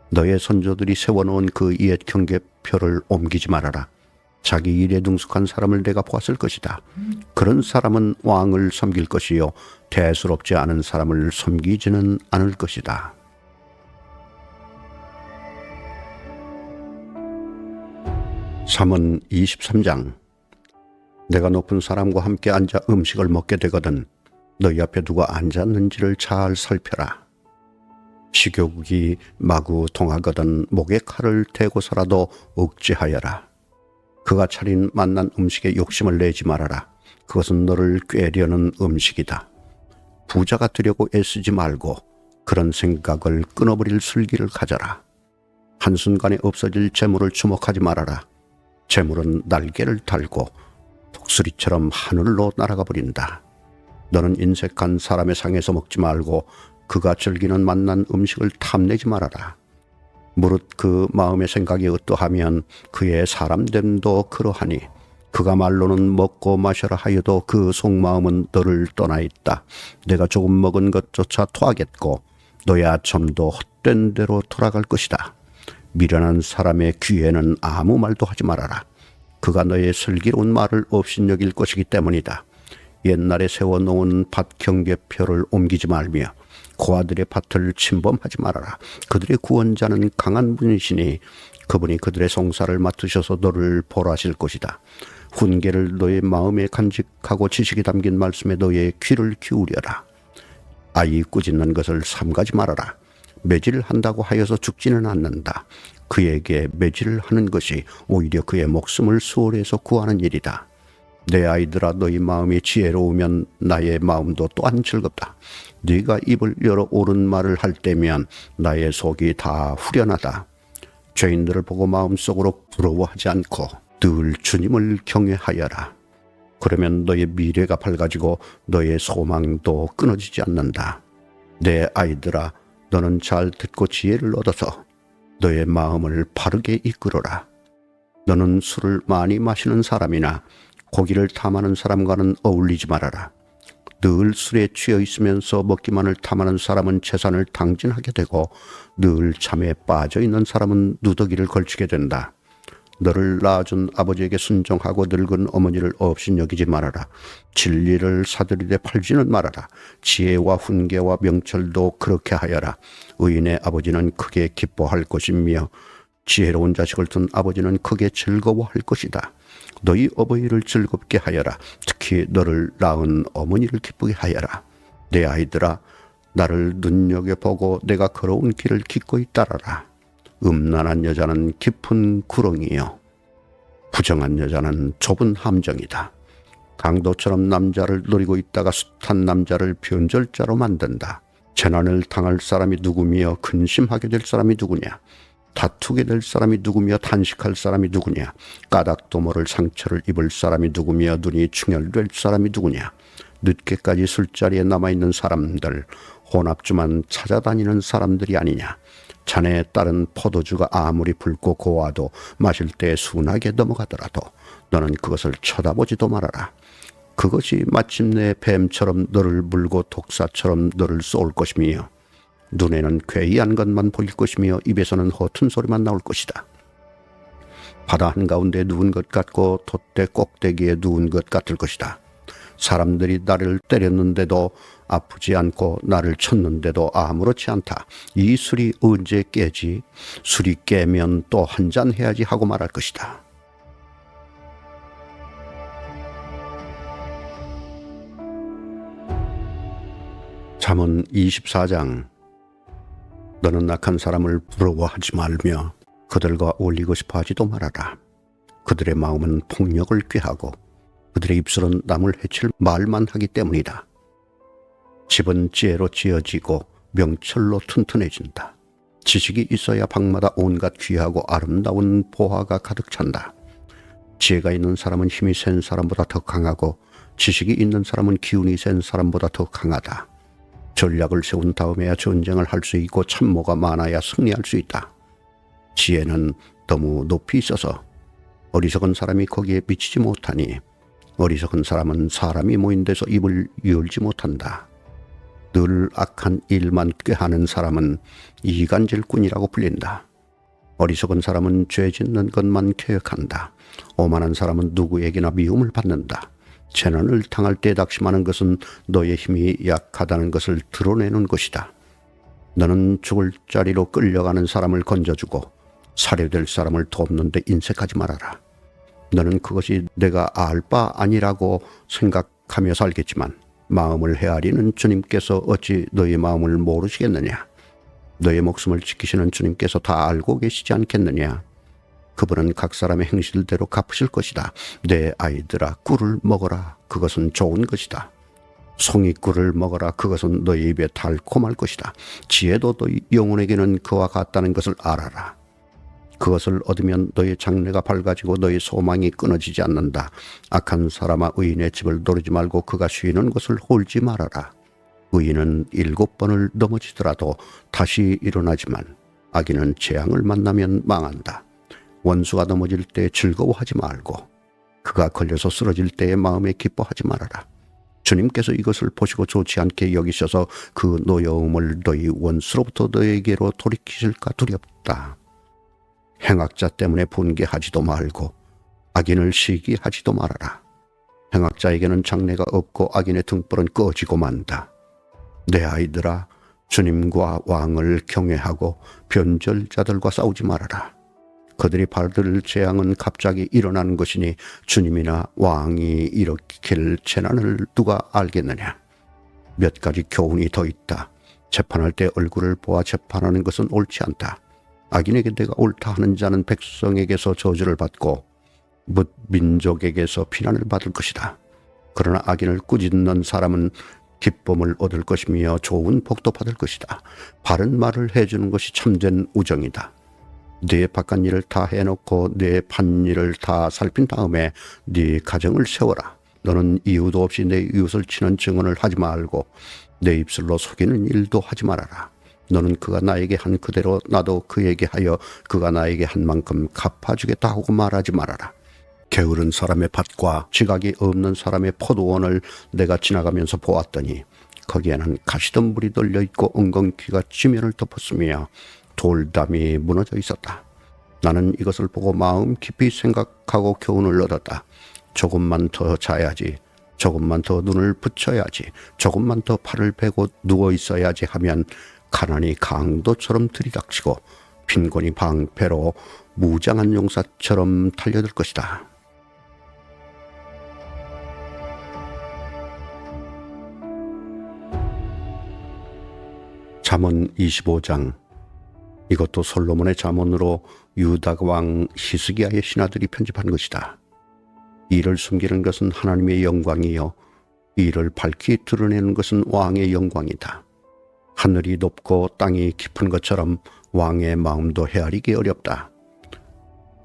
너의 선조들이 세워놓은 그 옛 경계표를 옮기지 말아라. 자기 일에 능숙한 사람을 내가 보았을 것이다. 그런 사람은 왕을 섬길 것이요 대수롭지 않은 사람을 섬기지는 않을 것이다. 잠언 23장. 내가 높은 사람과 함께 앉아 음식을 먹게 되거든 너희 앞에 누가 앉았는지를 잘 살펴라. 식욕이 마구 통하거든 목에 칼을 대고서라도 억제하여라. 그가 차린 맛난 음식에 욕심을 내지 말아라. 그것은 너를 꾀려는 음식이다. 부자가 되려고 애쓰지 말고 그런 생각을 끊어버릴 슬기를 가져라. 한순간에 없어질 재물을 주목하지 말아라. 재물은 날개를 달고 독수리처럼 하늘로 날아가 버린다. 너는 인색한 사람의 상에서 먹지 말고 그가 즐기는 맛난 음식을 탐내지 말아라. 무릇 그 마음의 생각이 어떠하면 그의 사람됨도 그러하니 그가 말로는 먹고 마셔라 하여도 그 속마음은 너를 떠나 있다. 내가 조금 먹은 것조차 토하겠고 너의 아첨도 헛된 대로 돌아갈 것이다. 미련한 사람의 귀에는 아무 말도 하지 말아라. 그가 너의 슬기로운 말을 업신여길 것이기 때문이다. 옛날에 세워놓은 밭 경계표를 옮기지 말며 고아들의 밭을 침범하지 말아라. 그들의 구원자는 강한 분이시니 그분이 그들의 송사를 맡으셔서 너를 보호하실 것이다. 훈계를 너의 마음에 간직하고 지식이 담긴 말씀에 너의 귀를 기울여라. 아이 꾸짖는 것을 삼가지 말아라. 매질을 한다고 하여서 죽지는 않는다. 그에게 매질을 하는 것이 오히려 그의 목숨을 수월해서 구하는 일이다. 내 아이들아, 너희 마음이 지혜로우면 나의 마음도 또한 즐겁다. 네가 입을 열어 옳은 말을 할 때면 나의 속이 다 후련하다. 죄인들을 보고 마음속으로 부러워하지 않고 늘 주님을 경외하여라. 그러면 너의 미래가 밝아지고 너의 소망도 끊어지지 않는다. 내 아이들아, 너는 잘 듣고 지혜를 얻어서 너의 마음을 바르게 이끌어라. 너는 술을 많이 마시는 사람이나 고기를 탐하는 사람과는 어울리지 말아라. 늘 술에 취해 있으면서 먹기만을 탐하는 사람은 재산을 당진하게 되고 늘 잠에 빠져 있는 사람은 누더기를 걸치게 된다. 너를 낳아준 아버지에게 순종하고 늙은 어머니를 업신여기지 말아라. 진리를 사들이되 팔지는 말아라. 지혜와 훈계와 명철도 그렇게 하여라. 의인의 아버지는 크게 기뻐할 것이며 지혜로운 자식을 둔 아버지는 크게 즐거워할 것이다. 너희 어버이를 즐겁게 하여라. 특히 너를 낳은 어머니를 기쁘게 하여라. 내 아이들아, 나를 눈여겨보고 내가 걸어온 길을 기꺼이 따라라. 음란한 여자는 깊은 구렁이요 부정한 여자는 좁은 함정이다. 강도처럼 남자를 노리고 있다가 숱한 남자를 변절자로 만든다. 재난을 당할 사람이 누구며 근심하게 될 사람이 누구냐. 다투게 될 사람이 누구며 탄식할 사람이 누구냐. 까닭도 모를 상처를 입을 사람이 누구며 눈이 충혈될 사람이 누구냐. 늦게까지 술자리에 남아있는 사람들, 혼합주만 찾아다니는 사람들이 아니냐. 자네의 딸은 포도주가 아무리 붉고 고와도 마실 때 순하게 넘어가더라도 너는 그것을 쳐다보지도 말아라. 그것이 마침내 뱀처럼 너를 물고 독사처럼 너를 쏠 것이며 눈에는 괴이한 것만 보일 것이며 입에서는 허튼 소리만 나올 것이다. 바다 한가운데 누운 것 같고 돛대 꼭대기에 누운 것 같을 것이다. 사람들이 나를 때렸는데도 아프지 않고 나를 쳤는데도 아무렇지 않다. 이 술이 언제 깨지? 술이 깨면 또 한 잔 해야지 하고 말할 것이다. 잠언 24장. 너는 악한 사람을 부러워하지 말며 그들과 어울리고 싶어 하지도 말아라. 그들의 마음은 폭력을 꾀하고 그들의 입술은 남을 해칠 말만 하기 때문이다. 집은 지혜로 지어지고 명철로 튼튼해진다. 지식이 있어야 방마다 온갖 귀하고 아름다운 보화가 가득 찬다. 지혜가 있는 사람은 힘이 센 사람보다 더 강하고 지식이 있는 사람은 기운이 센 사람보다 더 강하다. 전략을 세운 다음에야 전쟁을 할 수 있고 참모가 많아야 승리할 수 있다. 지혜는 너무 높이 있어서 어리석은 사람이 거기에 미치지 못하니 어리석은 사람은 사람이 모인 데서 입을 열지 못한다. 늘 악한 일만 꾀하는 사람은 이간질꾼이라고 불린다. 어리석은 사람은 죄 짓는 것만 계획한다. 오만한 사람은 누구에게나 미움을 받는다. 재난을 당할 때 낙심하는 것은 너의 힘이 약하다는 것을 드러내는 것이다. 너는 죽을 자리로 끌려가는 사람을 건져주고 살해될 사람을 돕는 데 인색하지 말아라. 너는 그것이 내가 알 바 아니라고 생각하며 살겠지만 마음을 헤아리는 주님께서 어찌 너의 마음을 모르시겠느냐. 너의 목숨을 지키시는 주님께서 다 알고 계시지 않겠느냐. 그분은 각 사람의 행실대로 갚으실 것이다. 내 아이들아, 꿀을 먹어라. 그것은 좋은 것이다. 송이꿀을 먹어라. 그것은 너희 입에 달콤할 것이다. 지혜도 너희 영혼에게는 그와 같다는 것을 알아라. 그것을 얻으면 너의 장래가 밝아지고 너의 소망이 끊어지지 않는다. 악한 사람아, 의인의 집을 노리지 말고 그가 쉬는 곳을 홀지 말아라. 의인은 7번을 넘어지더라도 다시 일어나지만 악인은 재앙을 만나면 망한다. 원수가 넘어질 때 즐거워하지 말고 그가 걸려서 쓰러질 때의 마음에 기뻐하지 말아라. 주님께서 이것을 보시고 좋지 않게 여기셔서 그 노여움을 너희 원수로부터 너에게로 돌이키실까 두렵다. 행악자 때문에 분개하지도 말고 악인을 시기하지도 말아라. 행악자에게는 장래가 없고 악인의 등불은 꺼지고 만다. 내 아이들아, 주님과 왕을 경외하고 변절자들과 싸우지 말아라. 그들이 받을 재앙은 갑자기 일어나는 것이니 주님이나 왕이 일으킬 재난을 누가 알겠느냐. 몇 가지 교훈이 더 있다. 재판할 때 얼굴을 보아 재판하는 것은 옳지 않다. 악인에게 내가 옳다 하는 자는 백성에게서 저주를 받고 뭇 민족에게서 비난을 받을 것이다. 그러나 악인을 꾸짖는 사람은 기쁨을 얻을 것이며 좋은 복도 받을 것이다. 바른 말을 해주는 것이 참된 우정이다. 네 바깥 일을 다 해놓고 네 밭일을 다 살핀 다음에 네 가정을 세워라. 너는 이유도 없이 내 이웃을 치는 증언을 하지 말고 내 입술로 속이는 일도 하지 말아라. 너는 그가 나에게 한 그대로 나도 그에게 하여 그가 나에게 한 만큼 갚아주겠다 하고 말하지 말아라. 게으른 사람의 밭과 지각이 없는 사람의 포도원을 내가 지나가면서 보았더니 거기에는 가시덤불이 널려있고 엉겅퀴가 지면을 덮었으며 돌담이 무너져 있었다. 나는 이것을 보고 마음 깊이 생각하고 교훈을 얻었다. 조금만 더 자야지, 조금만 더 눈을 붙여야지, 조금만 더 팔을 베고 누워 있어야지 하면 가난이 강도처럼 들이닥치고 빈곤이 방패로 무장한 용사처럼 달려들 것이다. 잠언 25장. 이것도 솔로몬의 잠언으로 유다 왕 히스기야의 신하들이 편집한 것이다. 이를 숨기는 것은 하나님의 영광이요 이를 밝히 드러내는 것은 왕의 영광이다. 하늘이 높고 땅이 깊은 것처럼 왕의 마음도 헤아리기 어렵다.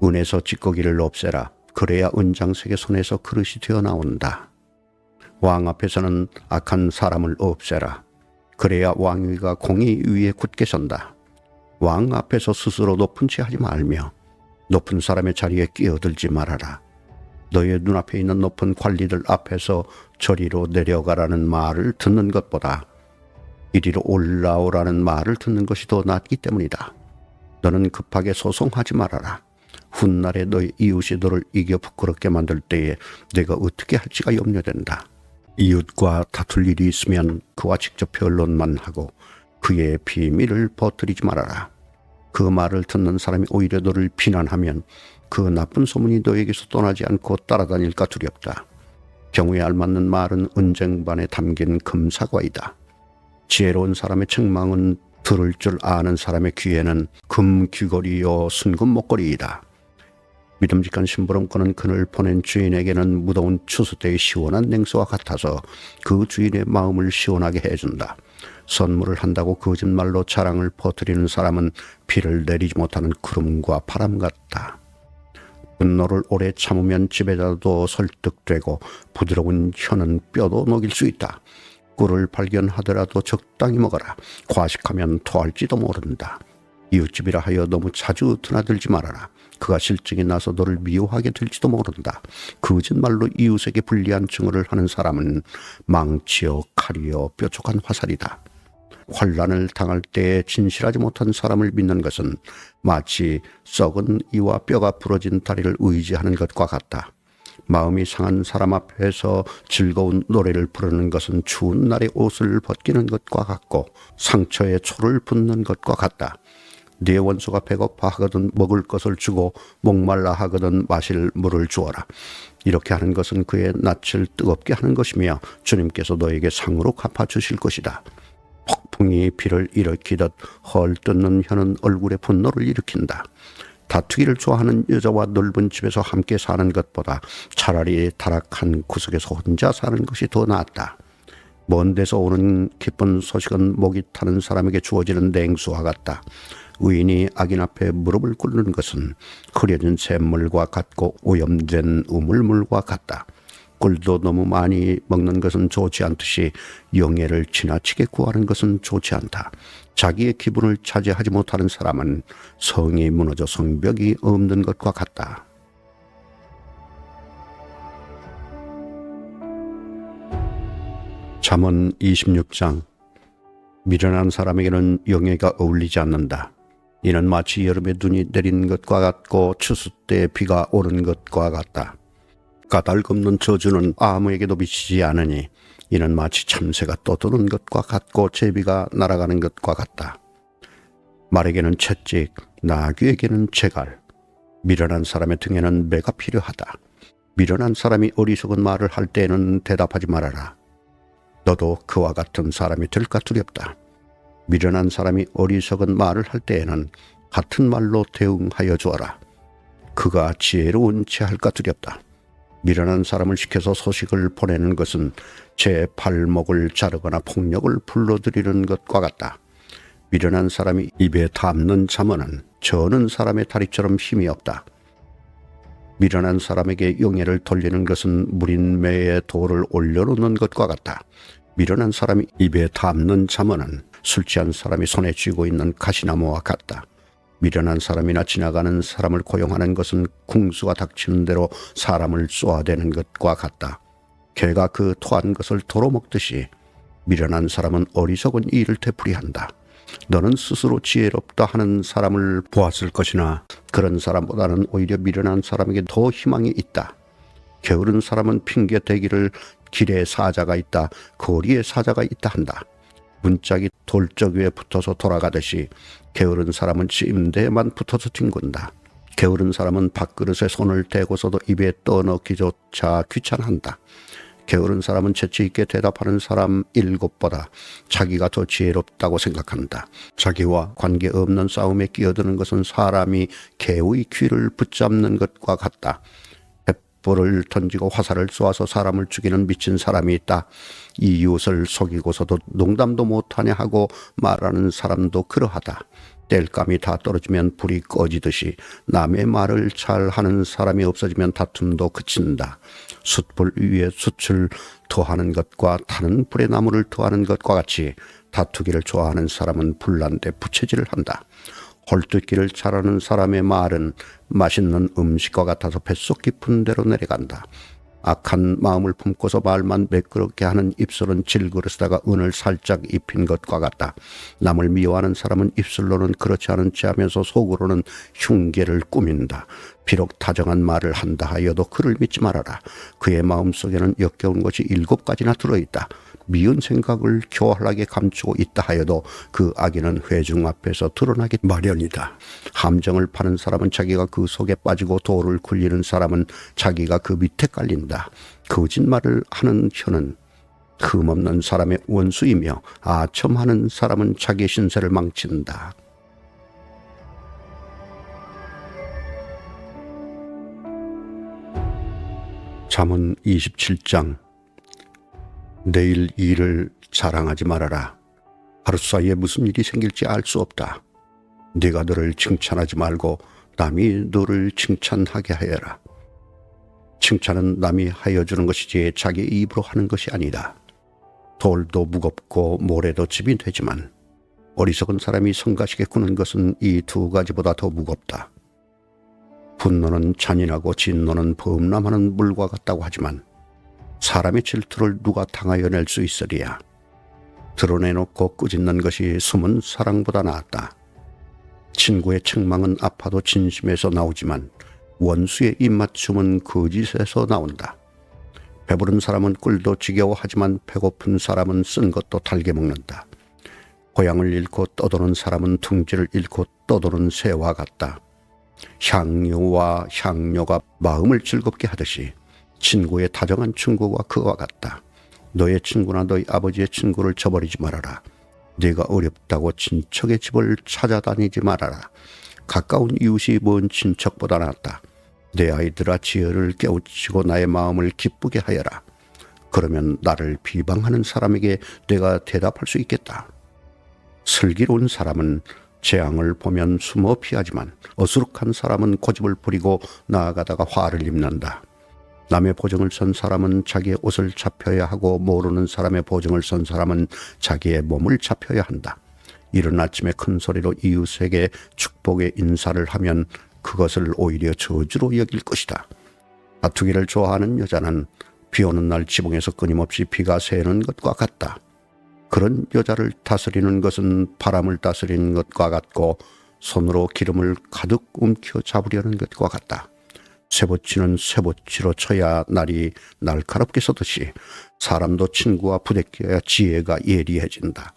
은에서 찌꺼기를 없애라. 그래야 은장색의 손에서 그릇이 되어 나온다. 왕 앞에서는 악한 사람을 없애라. 그래야 왕위가 공의 위에 굳게 선다. 왕 앞에서 스스로 높은 채 하지 말며 높은 사람의 자리에 끼어들지 말아라. 너의 눈앞에 있는 높은 관리들 앞에서 저리로 내려가라는 말을 듣는 것보다 이리로 올라오라는 말을 듣는 것이 더 낫기 때문이다. 너는 급하게 소송하지 말아라. 훗날에 너의 이웃이 너를 이겨 부끄럽게 만들 때에 내가 어떻게 할지가 염려된다. 이웃과 다툴 일이 있으면 그와 직접 변론만 하고 그의 비밀을 퍼뜨리지 말아라. 그 말을 듣는 사람이 오히려 너를 비난하면 그 나쁜 소문이 너에게서 떠나지 않고 따라다닐까 두렵다. 경우에 알맞는 말은 은쟁반에 담긴 금사과이다. 지혜로운 사람의 책망은 들을 줄 아는 사람의 귀에는 금 귀걸이요 순금 목걸이이다. 믿음직한 심부름꾼은 그를 보낸 주인에게는 무더운 추수 때의 시원한 냉수와 같아서 그 주인의 마음을 시원하게 해준다. 선물을 한다고 거짓말로 자랑을 퍼뜨리는 사람은 비를 내리지 못하는 구름과 바람 같다. 분노를 오래 참으면 지배자도 설득되고 부드러운 혀는 뼈도 녹일 수 있다. 꿀을 발견하더라도 적당히 먹어라. 과식하면 토할지도 모른다. 이웃집이라 하여 너무 자주 드나들지 말아라. 그가 실증이 나서 너를 미워하게 될지도 모른다. 거짓말로 이웃에게 불리한 증오를 하는 사람은 망치요 칼이요 뾰족한 화살이다. 환난을 당할 때에 진실하지 못한 사람을 믿는 것은 마치 썩은 이와 뼈가 부러진 다리를 의지하는 것과 같다. 마음이 상한 사람 앞에서 즐거운 노래를 부르는 것은 추운 날에 옷을 벗기는 것과 같고 상처에 초를 붓는 것과 같다. 네 원수가 배고파 하거든 먹을 것을 주고 목말라 하거든 마실 물을 주어라. 이렇게 하는 것은 그의 낯을 뜨겁게 하는 것이며 주님께서 너에게 상으로 갚아주실 것이다. 폭풍이 비를 일으키듯 헐 뜯는 혀는 얼굴에 분노를 일으킨다. 다투기를 좋아하는 여자와 넓은 집에서 함께 사는 것보다 차라리 타락한 구석에서 혼자 사는 것이 더 낫다. 먼 데서 오는 기쁜 소식은 목이 타는 사람에게 주어지는 냉수와 같다. 의인이 악인 앞에 무릎을 꿇는 것은 흐려진 샘물과 같고 오염된 우물물과 같다. 꿀도 너무 많이 먹는 것은 좋지 않듯이 영예를 지나치게 구하는 것은 좋지 않다. 자기의 기분을 차지하지 못하는 사람은 성이 무너져 성벽이 없는 것과 같다. 잠언 26장. 미련한 사람에게는 영예가 어울리지 않는다. 이는 마치 여름에 눈이 내린 것과 같고 추수 때 비가 오는 것과 같다. 까닭없는 저주는 아무에게도 미치지 않으니 이는 마치 참새가 떠도는 것과 같고 제비가 날아가는 것과 같다. 말에게는 채찍, 나귀에게는 재갈. 미련한 사람의 등에는 매가 필요하다. 미련한 사람이 어리석은 말을 할 때에는 대답하지 말아라. 너도 그와 같은 사람이 될까 두렵다. 미련한 사람이 어리석은 말을 할 때에는 같은 말로 대응하여 주어라. 그가 지혜로운 채 할까 두렵다. 미련한 사람을 시켜서 소식을 보내는 것은 제 발목을 자르거나 폭력을 불러들이는 것과 같다. 미련한 사람이 입에 담는 잠언은 저는 사람의 다리처럼 힘이 없다. 미련한 사람에게 영예를 돌리는 것은 무린 매에 돌을 올려놓는 것과 같다. 미련한 사람이 입에 담는 잠언은 술 취한 사람이 손에 쥐고 있는 가시나무와 같다. 미련한 사람이나 지나가는 사람을 고용하는 것은 궁수가 닥치는 대로 사람을 쏘아대는 것과 같다. 개가 그 토한 것을 도로 먹듯이 미련한 사람은 어리석은 일을 되풀이한다. 너는 스스로 지혜롭다 하는 사람을 보았을 것이나 그런 사람보다는 오히려 미련한 사람에게 더 희망이 있다. 게으른 사람은 핑계 대기를 길에 사자가 있다, 거리에 사자가 있다 한다. 문짝이 돌적 위에 붙어서 돌아가듯이 게으른 사람은 침대에만 붙어서 뒹군다. 게으른 사람은 밥그릇에 손을 대고서도 입에 떠넣기조차 귀찮아한다. 게으른 사람은 재치 있게 대답하는 사람 7보다 자기가 더 지혜롭다고 생각한다. 자기와 관계없는 싸움에 끼어드는 것은 사람이 개의 귀를 붙잡는 것과 같다. 횃불을 던지고 화살을 쏘아서 사람을 죽이는 미친 사람이 있다. 이웃을 속이고서도 농담도 못하냐 하고 말하는 사람도 그러하다. 땔감이 다 떨어지면 불이 꺼지듯이 남의 말을 잘 하는 사람이 없어지면 다툼도 그친다. 숯불 위에 숯을 더하는 것과 타는 불에 나무를 더하는 것과 같이 다투기를 좋아하는 사람은 불난데 부채질을 한다. 헐뜯기를 잘하는 사람의 말은 맛있는 음식과 같아서 뱃속 깊은 데로 내려간다. 악한 마음을 품고서 말만 매끄럽게 하는 입술은 질그릇에다가 은을 살짝 입힌 것과 같다. 남을 미워하는 사람은 입술로는 그렇지 않은 체 하면서 속으로는 흉계를 꾸민다. 비록 다정한 말을 한다 하여도 그를 믿지 말아라. 그의 마음속에는 역겨운 것이 7가지나 들어있다. 미운 생각을 교활하게 감추고 있다 하여도 그 악인은 회중 앞에서 드러나기 마련이다. 함정을 파는 사람은 자기가 그 속에 빠지고 돌을 굴리는 사람은 자기가 그 밑에 깔린다. 거짓말을 하는 혀는 흠없는 사람의 원수이며 아첨하는 사람은 자기 신세를 망친다. 잠언 27장. 내일 일을 자랑하지 말아라. 하루 사이에 무슨 일이 생길지 알 수 없다. 네가 너를 칭찬하지 말고 남이 너를 칭찬하게 하여라. 칭찬은 남이 하여 주는 것이지 자기 입으로 하는 것이 아니다. 돌도 무겁고 모래도 집이 되지만 어리석은 사람이 성가시게 구는 것은 이 두 가지보다 더 무겁다. 분노는 잔인하고 진노는 범람하는 물과 같다고 하지만 사람의 질투를 누가 당하여 낼 수 있으리야. 드러내놓고 꾸짖는 것이 숨은 사랑보다 낫다. 친구의 책망은 아파도 진심에서 나오지만 원수의 입맞춤은 거짓에서 나온다. 배부른 사람은 꿀도 지겨워하지만 배고픈 사람은 쓴 것도 달게 먹는다. 고향을 잃고 떠도는 사람은 둥지를 잃고 떠도는 새와 같다. 향유와 향료가 마음을 즐겁게 하듯이 친구의 다정한 친구가 그와 같다. 너의 친구나 너희 아버지의 친구를 저버리지 말아라. 네가 어렵다고 친척의 집을 찾아다니지 말아라. 가까운 이웃이 먼 친척보다 낫다. 내 아이들아, 지혜를 깨우치고 나의 마음을 기쁘게 하여라. 그러면 나를 비방하는 사람에게 내가 대답할 수 있겠다. 슬기로운 사람은 재앙을 보면 숨어 피하지만 어수룩한 사람은 고집을 부리고 나아가다가 화를 입는다. 남의 보증을 선 사람은 자기의 옷을 잡혀야 하고 모르는 사람의 보증을 선 사람은 자기의 몸을 잡혀야 한다. 이른 아침에 큰 소리로 이웃에게 축복의 인사를 하면 그것을 오히려 저주로 여길 것이다. 다투기를 좋아하는 여자는 비 오는 날 지붕에서 끊임없이 비가 새는 것과 같다. 그런 여자를 다스리는 것은 바람을 다스리는 것과 같고 손으로 기름을 가득 움켜 잡으려는 것과 같다. 쇠붙이는 쇠붙이로 쳐야 날이 날카롭게 서듯이 사람도 친구와 부대껴야 지혜가 예리해진다.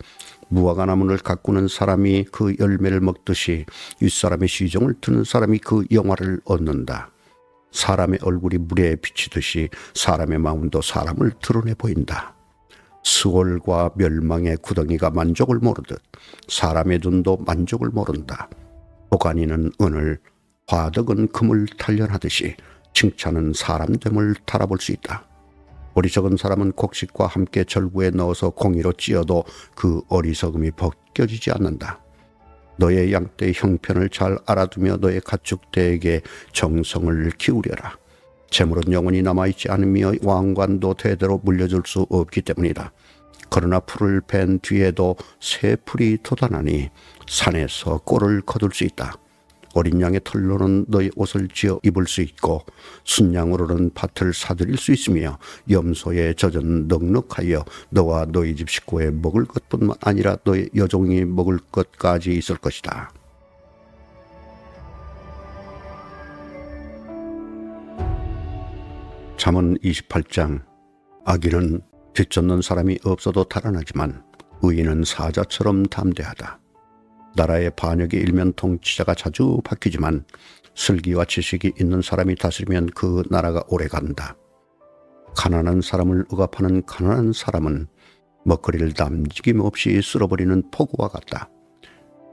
무화과 나무를 가꾸는 사람이 그 열매를 먹듯이 윗사람의 시종을 드는 사람이 그 영화를 얻는다. 사람의 얼굴이 물에 비치듯이 사람의 마음도 사람을 드러내 보인다. 수월과 멸망의 구덩이가 만족을 모르듯 사람의 눈도 만족을 모른다. 보관이는 은을, 화덕은 금을 단련하듯이 칭찬은 사람됨을 달아볼 수 있다. 어리석은 사람은 곡식과 함께 절구에 넣어서 공이로 찧어도 그 어리석음이 벗겨지지 않는다. 너의 양떼의 형편을 잘 알아두며 너의 가축대에게 정성을 기울여라. 재물은 영원히 남아있지 않으며 왕관도 대대로 물려줄 수 없기 때문이다. 그러나 풀을 벤 뒤에도 새 풀이 돋아나니 산에서 꼴을 거둘 수 있다. 어린 양의 털로는 너의 옷을 지어 입을 수 있고 순양으로는 밭을 사들일 수 있으며 염소의 젖은 넉넉하여 너와 너희 집 식구의 먹을 것뿐만 아니라 너의 여종이 먹을 것까지 있을 것이다. 잠언 28장. 악인은 뒤쫓는 사람이 없어도 달아나지만 의인은 사자처럼 담대하다. 나라의 반역이 일면 통치자가 자주 바뀌지만 슬기와 지식이 있는 사람이 다스리면 그 나라가 오래간다. 가난한 사람을 억압하는 가난한 사람은 먹거리를 남김 없이 쓸어버리는 폭우와 같다.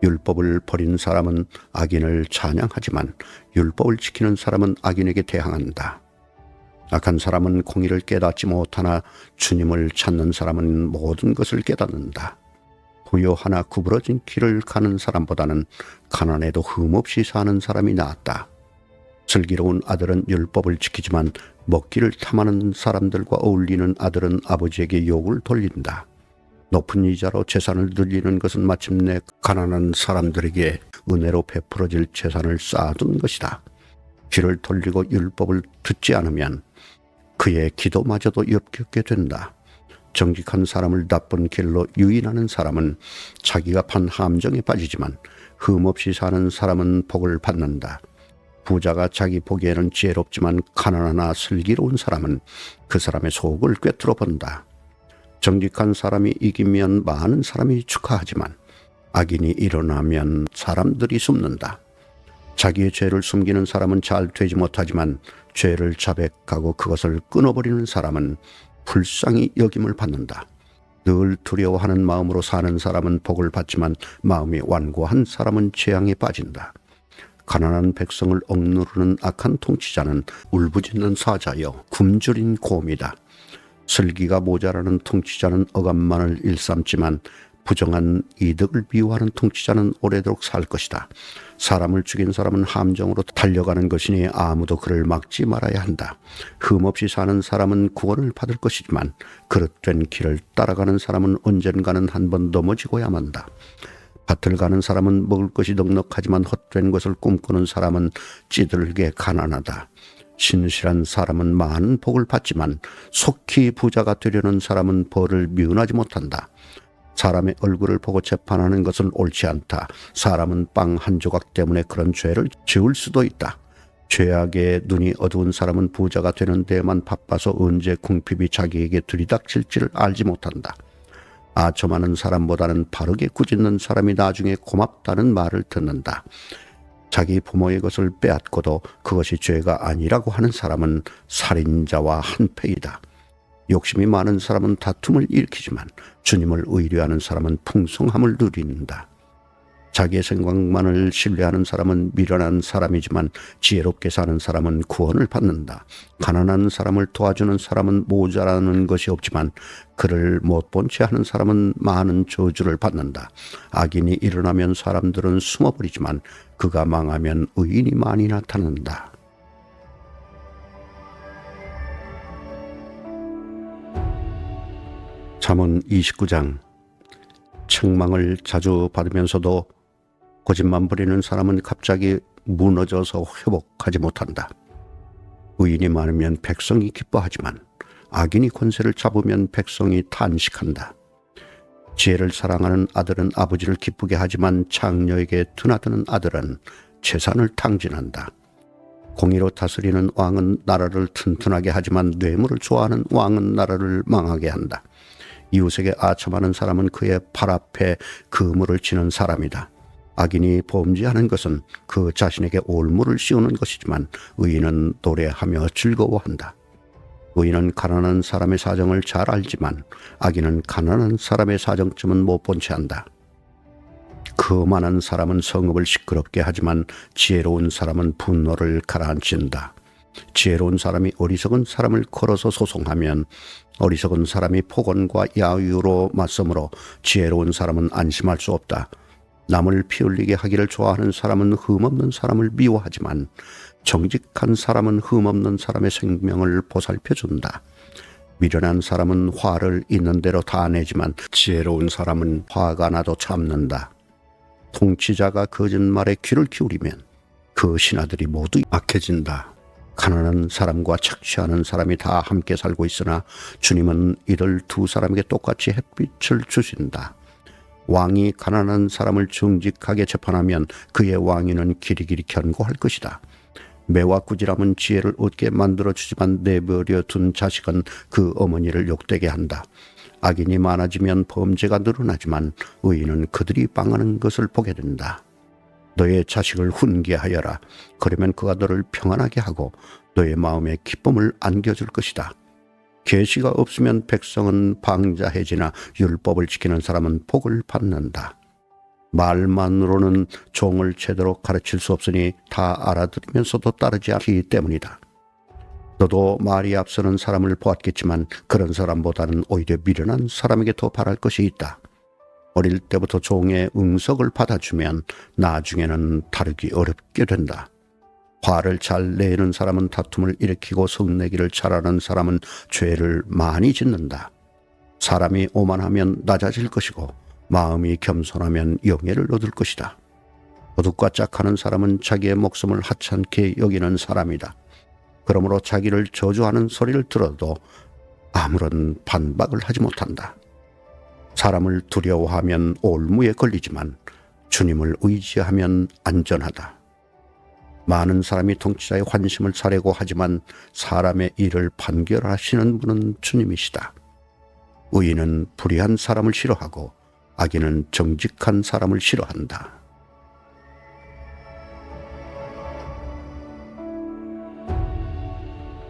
율법을 버린 사람은 악인을 찬양하지만 율법을 지키는 사람은 악인에게 대항한다. 악한 사람은 공의를 깨닫지 못하나 주님을 찾는 사람은 모든 것을 깨닫는다. 부여하나 구부러진 길을 가는 사람보다는 가난해도 흠없이 사는 사람이 낫다. 슬기로운 아들은 율법을 지키지만 먹기를 탐하는 사람들과 어울리는 아들은 아버지에게 욕을 돌린다. 높은 이자로 재산을 늘리는 것은 마침내 가난한 사람들에게 은혜로 베풀어질 재산을 쌓아둔 것이다. 귀를 돌리고 율법을 듣지 않으면 그의 기도마저도 엽겹게 된다. 정직한 사람을 나쁜 길로 유인하는 사람은 자기가 판 함정에 빠지지만 흠없이 사는 사람은 복을 받는다. 부자가 자기 보기에는 지혜롭지만 가난하나 슬기로운 사람은 그 사람의 속을 꿰뚫어 본다. 정직한 사람이 이기면 많은 사람이 축하하지만 악인이 일어나면 사람들이 숨는다. 자기의 죄를 숨기는 사람은 잘 되지 못하지만 죄를 자백하고 그것을 끊어버리는 사람은 불쌍히 여김을 받는다. 늘 두려워하는 마음으로 사는 사람은 복을 받지만 마음이 완고한 사람은 재앙에 빠진다. 가난한 백성을 억누르는 악한 통치자는 울부짖는 사자여 굶주린 곰이다. 슬기가 모자라는 통치자는 어감만을 일삼지만 부정한 이득을 미워하는 통치자는 오래도록 살 것이다. 사람을 죽인 사람은 함정으로 달려가는 것이니 아무도 그를 막지 말아야 한다. 흠없이 사는 사람은 구원을 받을 것이지만 그릇된 길을 따라가는 사람은 언젠가는 한번 넘어지고야 만다. 밭을 가는 사람은 먹을 것이 넉넉하지만 헛된 것을 꿈꾸는 사람은 찌들게 가난하다. 신실한 사람은 많은 복을 받지만 속히 부자가 되려는 사람은 벌을 미운하지 못한다. 사람의 얼굴을 보고 재판하는 것은 옳지 않다. 사람은 빵 한 조각 때문에 그런 죄를 지을 수도 있다. 죄악에 눈이 어두운 사람은 부자가 되는 데에만 바빠서 언제 궁핍이 자기에게 들이닥칠지를 알지 못한다. 아첨하는 사람보다는 바르게 꾸짖는 사람이 나중에 고맙다는 말을 듣는다. 자기 부모의 것을 빼앗고도 그것이 죄가 아니라고 하는 사람은 살인자와 한패이다. 욕심이 많은 사람은 다툼을 일으키지만 주님을 의뢰하는 사람은 풍성함을 누린다. 자기의 생각만을 신뢰하는 사람은 미련한 사람이지만 지혜롭게 사는 사람은 구원을 받는다. 가난한 사람을 도와주는 사람은 모자라는 것이 없지만 그를 못 본 채 하는 사람은 많은 저주를 받는다. 악인이 일어나면 사람들은 숨어버리지만 그가 망하면 의인이 많이 나타난다. 잠언 29장. 책망을 자주 받으면서도 고집만 부리는 사람은 갑자기 무너져서 회복하지 못한다. 의인이 많으면 백성이 기뻐하지만 악인이 권세를 잡으면 백성이 탄식한다. 지혜를 사랑하는 아들은 아버지를 기쁘게 하지만 장녀에게 드나드는 아들은 재산을 탕진한다. 공의로 다스리는 왕은 나라를 튼튼하게 하지만 뇌물을 좋아하는 왕은 나라를 망하게 한다. 이웃에게 아첨하는 사람은 그의 팔 앞에 그물을 치는 사람이다. 악인이 범죄하는 것은 그 자신에게 올무를 씌우는 것이지만 의인은 노래하며 즐거워한다. 의인은 가난한 사람의 사정을 잘 알지만 악인은 가난한 사람의 사정쯤은 못 본 채 한다. 거만한 사람은 성읍을 시끄럽게 하지만 지혜로운 사람은 분노를 가라앉힌다. 지혜로운 사람이 어리석은 사람을 걸어서 소송하면 어리석은 사람이 폭언과 야유로 맞서므로 지혜로운 사람은 안심할 수 없다. 남을 피 흘리게 하기를 좋아하는 사람은 흠없는 사람을 미워하지만 정직한 사람은 흠없는 사람의 생명을 보살펴준다. 미련한 사람은 화를 있는 대로 다 내지만 지혜로운 사람은 화가 나도 참는다. 통치자가 거짓말에 귀를 기울이면 그 신하들이 모두 악해진다. 가난한 사람과 착취하는 사람이 다 함께 살고 있으나 주님은 이들 두 사람에게 똑같이 햇빛을 주신다. 왕이 가난한 사람을 정직하게 재판하면 그의 왕위는 길이길이 견고할 것이다. 매와 꾸지람은 지혜를 얻게 만들어주지만 내버려 둔 자식은 그 어머니를 욕되게 한다. 악인이 많아지면 범죄가 늘어나지만 의인은 그들이 빵하는 것을 보게 된다. 너의 자식을 훈계하여라. 그러면 그가 너를 평안하게 하고 너의 마음에 기쁨을 안겨줄 것이다. 계시가 없으면 백성은 방자해지나 율법을 지키는 사람은 복을 받는다. 말만으로는 종을 제대로 가르칠 수 없으니 다 알아들으면서도 따르지 않기 때문이다. 너도 말이 앞서는 사람을 보았겠지만 그런 사람보다는 오히려 미련한 사람에게 더 바랄 것이 있다. 어릴 때부터 종의 응석을 받아주면 나중에는 다루기 어렵게 된다. 화를 잘 내는 사람은 다툼을 일으키고 성내기를 잘하는 사람은 죄를 많이 짓는다. 사람이 오만하면 낮아질 것이고 마음이 겸손하면 영예를 얻을 것이다. 도둑과 짝하는 사람은 자기의 목숨을 하찮게 여기는 사람이다. 그러므로 자기를 저주하는 소리를 들어도 아무런 반박을 하지 못한다. 사람을 두려워하면 올무에 걸리지만 주님을 의지하면 안전하다. 많은 사람이 통치자의 환심을 사려고 하지만 사람의 일을 판결하시는 분은 주님이시다. 의인은 불의한 사람을 싫어하고 악인은 정직한 사람을 싫어한다.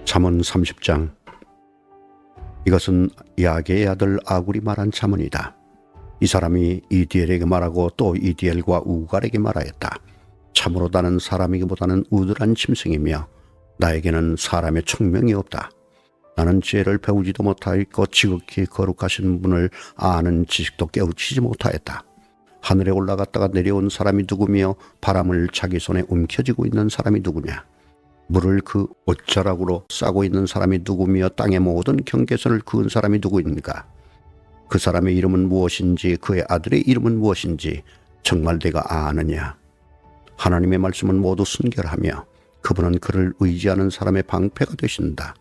잠언 30장. 이것은 야게의 아들 아굴이 말한 잠언이다. 이 사람이 이디엘에게 말하고 또 이디엘과 우갈에게 말하였다. 참으로 나는 사람이기보다는 우둔한 짐승이며 나에게는 사람의 청명이 없다. 나는 지혜를 배우지도 못하였고 지극히 거룩하신 분을 아는 지식도 깨우치지 못하였다. 하늘에 올라갔다가 내려온 사람이 누구며 바람을 자기 손에 움켜쥐고 있는 사람이 누구냐. 물을 그 옷자락으로 싸고 있는 사람이 누구며 땅의 모든 경계선을 그은 사람이 누구인가. 그 사람의 이름은 무엇인지 그의 아들의 이름은 무엇인지 정말 내가 아느냐. 하나님의 말씀은 모두 순결하며 그분은 그를 의지하는 사람의 방패가 되신다.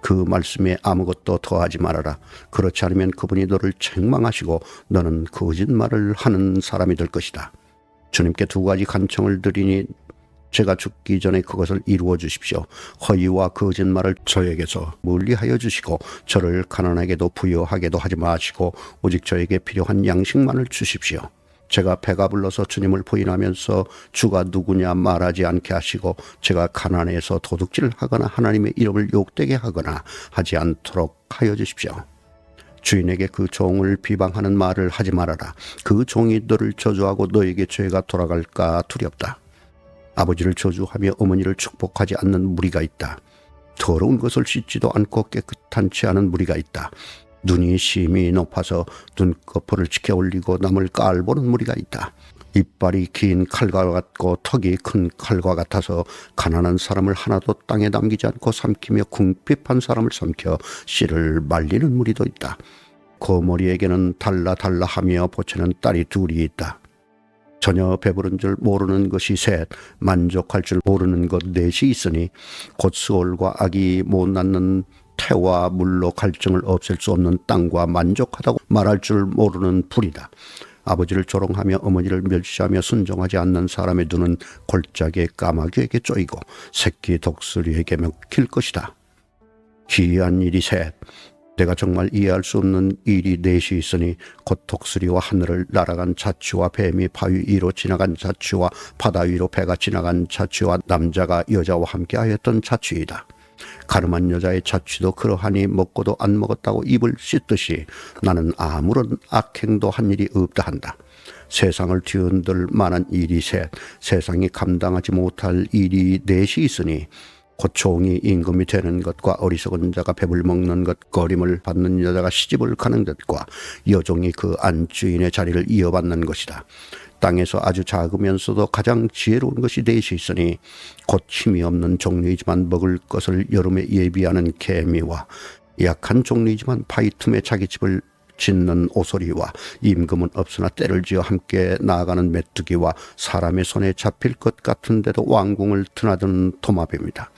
그 말씀에 아무것도 더하지 말아라. 그렇지 않으면 그분이 너를 책망하시고 너는 거짓말을 하는 사람이 될 것이다. 주님께 두 가지 간청을 드리니 제가 죽기 전에 그것을 이루어 주십시오. 허위와 거짓말을 저에게서 멀리하여 주시고 저를 가난하게도 부유하게도 하지 마시고 오직 저에게 필요한 양식만을 주십시오. 제가 배가 불러서 주님을 부인하면서 주가 누구냐 말하지 않게 하시고 제가 가난해서 도둑질하거나 하나님의 이름을 욕되게 하거나 하지 않도록 하여 주십시오. 주인에게 그 종을 비방하는 말을 하지 말아라. 그 종이 너를 저주하고 너에게 죄가 돌아갈까 두렵다. 아버지를 저주하며 어머니를 축복하지 않는 무리가 있다. 더러운 것을 씻지도 않고 깨끗하지 않은 무리가 있다. 눈이 심히 높아서 눈꺼풀을 치켜 올리고 남을 깔보는 무리가 있다. 이빨이 긴 칼과 같고 턱이 큰 칼과 같아서 가난한 사람을 하나도 땅에 남기지 않고 삼키며 궁핍한 사람을 삼켜 씨를 말리는 무리도 있다. 거머리에게는 달라달라하며 보채는 딸이 둘이 있다. 전혀 배부른 줄 모르는 것이 셋, 만족할 줄 모르는 것 넷이 있으니 곧 스올과 악이 못 낳는 태와 물로 갈증을 없앨 수 없는 땅과 만족하다고 말할 줄 모르는 불이다. 아버지를 조롱하며 어머니를 멸시하며 순종하지 않는 사람의 눈은 골짜기의 까마귀에게 쪼이고 새끼 독수리에게 먹힐 것이다. 기이한 일이 셋, 내가 정말 이해할 수 없는 일이 넷이 있으니 곧 독수리와 하늘을 날아간 자취와 뱀이 바위 위로 지나간 자취와 바다 위로 배가 지나간 자취와 남자가 여자와 함께 하였던 자취이다. 가늠한 여자의 자취도 그러하니 먹고도 안 먹었다고 입을 씻듯이 나는 아무런 악행도 한 일이 없다 한다. 세상을 뒤흔들 만한 일이 셋, 세상이 감당하지 못할 일이 넷이 있으니 곧 종이 임금이 되는 것과 어리석은 자가 배불 먹는 것, 거림을 받는 여자가 시집을 가는 것과 여종이 그 안주인의 자리를 이어받는 것이다. 땅에서 아주 작으면서도 가장 지혜로운 것이 넷이 있으니 곧 힘이 없는 종류이지만 먹을 것을 여름에 예비하는 개미와 약한 종류이지만 바위 틈에 자기 집을 짓는 오소리와 임금은 없으나 때를 지어 함께 나아가는 메뚜기와 사람의 손에 잡힐 것 같은데도 왕궁을 드나드는 도마뱀이다.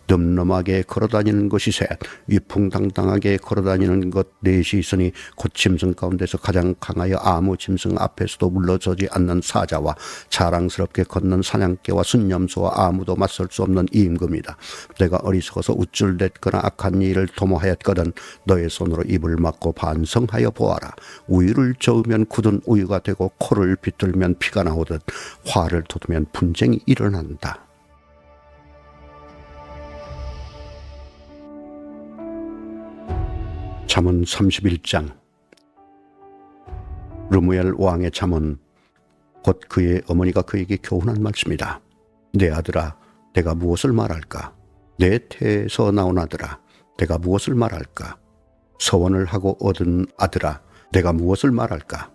늠름하게 걸어다니는 것이 셋, 위풍당당하게 걸어다니는 것 넷이 있으니 곧 짐승 가운데서 가장 강하여 아무 짐승 앞에서도 물러서지 않는 사자와 자랑스럽게 걷는 사냥개와 순념소와 아무도 맞설 수 없는 임금이다. 내가 어리석어서 우쭐댔거나 악한 일을 도모하였거든 너의 손으로 입을 막고 반성하여 보아라. 우유를 저으면 굳은 우유가 되고 코를 비틀면 피가 나오듯 화를 돋우면 분쟁이 일어난다. 잠언 31장. 르무엘 왕의 잠언, 곧 그의 어머니가 그에게 교훈한 말씀이다. 내 아들아, 내가 무엇을 말할까? 내 태에서 나온 아들아, 내가 무엇을 말할까? 서원을 하고 얻은 아들아, 내가 무엇을 말할까?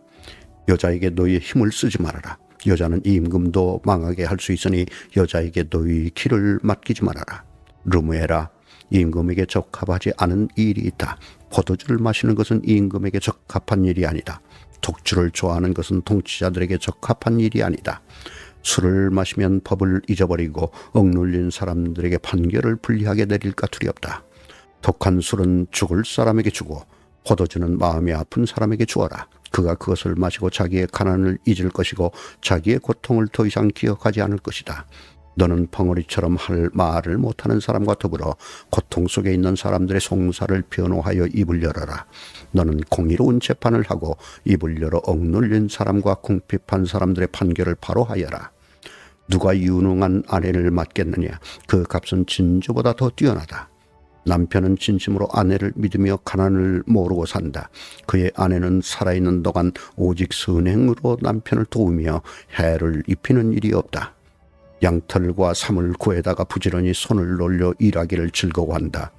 여자에게 너희의 힘을 쓰지 말아라. 여자는 임금도 망하게 할 수 있으니 여자에게 너희 길을 맡기지 말아라. 르무엘아, 임금에게 적합하지 않은 일이 있다. 포도주를 마시는 것은 임금에게 적합한 일이 아니다. 독주를 좋아하는 것은 통치자들에게 적합한 일이 아니다. 술을 마시면 법을 잊어버리고 억눌린 사람들에게 판결을 불리하게 내릴까 두렵다. 독한 술은 죽을 사람에게 주고 포도주는 마음이 아픈 사람에게 주어라. 그가 그것을 마시고 자기의 가난을 잊을 것이고 자기의 고통을 더 이상 기억하지 않을 것이다. 너는 벙어리처럼 할 말을 못하는 사람과 더불어 고통 속에 있는 사람들의 송사를 변호하여 입을 열어라. 너는 공의로운 재판을 하고 입을 열어 억눌린 사람과 궁핍한 사람들의 판결을 바로 하여라. 누가 유능한 아내를 맡겠느냐? 그 값은 진주보다 더 뛰어나다. 남편은 진심으로 아내를 믿으며 가난을 모르고 산다. 그의 아내는 살아있는 동안 오직 선행으로 남편을 도우며 해를 입히는 일이 없다. 양털과 사물 구에다가 부지런히 손을 놀려 일하기를 즐거워한다.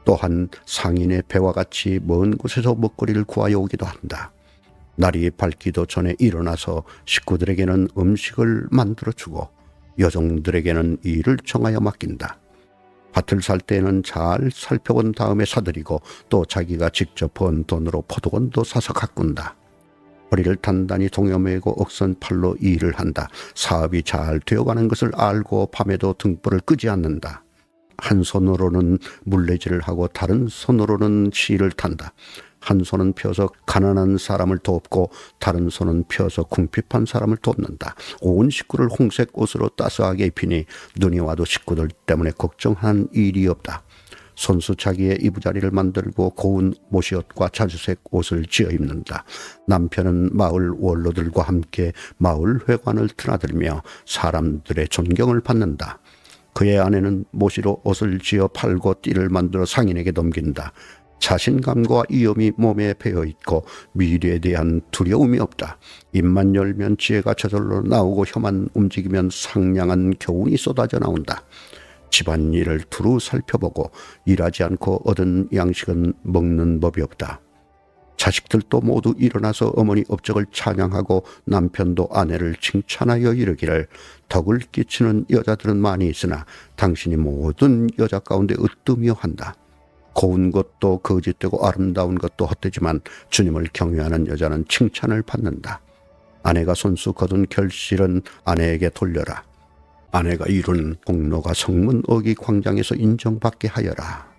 또한 상인의 배와 같이 먼 곳에서 먹거리를 구하여 오기도 한다. 날이 밝기도 전에 일어나서 식구들에게는 음식을 만들어주고 여종들에게는 일을 정하여 맡긴다. 밭을 살 때에는 잘 살펴본 다음에 사들이고 또 자기가 직접 번 돈으로 포도원도 사서 가꾼다. 허리를 단단히 동여매고 억선 팔로 일을 한다. 사업이 잘 되어가는 것을 알고 밤에도 등불을 끄지 않는다. 한 손으로는 물레질을 하고 다른 손으로는 실을 탄다. 한 손은 펴서 가난한 사람을 돕고 다른 손은 펴서 궁핍한 사람을 돕는다. 온 식구를 홍색 옷으로 따스하게 입히니 눈이 와도 식구들 때문에 걱정한 일이 없다. 손수 자기의 이부자리를 만들고 고운 모시옷과 자주색 옷을 지어 입는다. 남편은 마을 원로들과 함께 마을 회관을 드나들며 사람들의 존경을 받는다. 그의 아내는 모시로 옷을 지어 팔고 띠를 만들어 상인에게 넘긴다. 자신감과 위엄이 몸에 배어있고 미래에 대한 두려움이 없다. 입만 열면 지혜가 저절로 나오고 혀만 움직이면 상냥한 교훈이 쏟아져 나온다. 집안일을 두루 살펴보고 일하지 않고 얻은 양식은 먹는 법이 없다. 자식들도 모두 일어나서 어머니 업적을 찬양하고 남편도 아내를 칭찬하여 이르기를 덕을 끼치는 여자들은 많이 있으나 당신이 모든 여자 가운데 으뜸이여 한다. 고운 것도 거짓되고 아름다운 것도 헛되지만 주님을 경외하는 여자는 칭찬을 받는다. 아내가 손수 거둔 결실은 아내에게 돌려라. 아내가 이룬 공로가 성문 어기 광장에서 인정받게 하여라.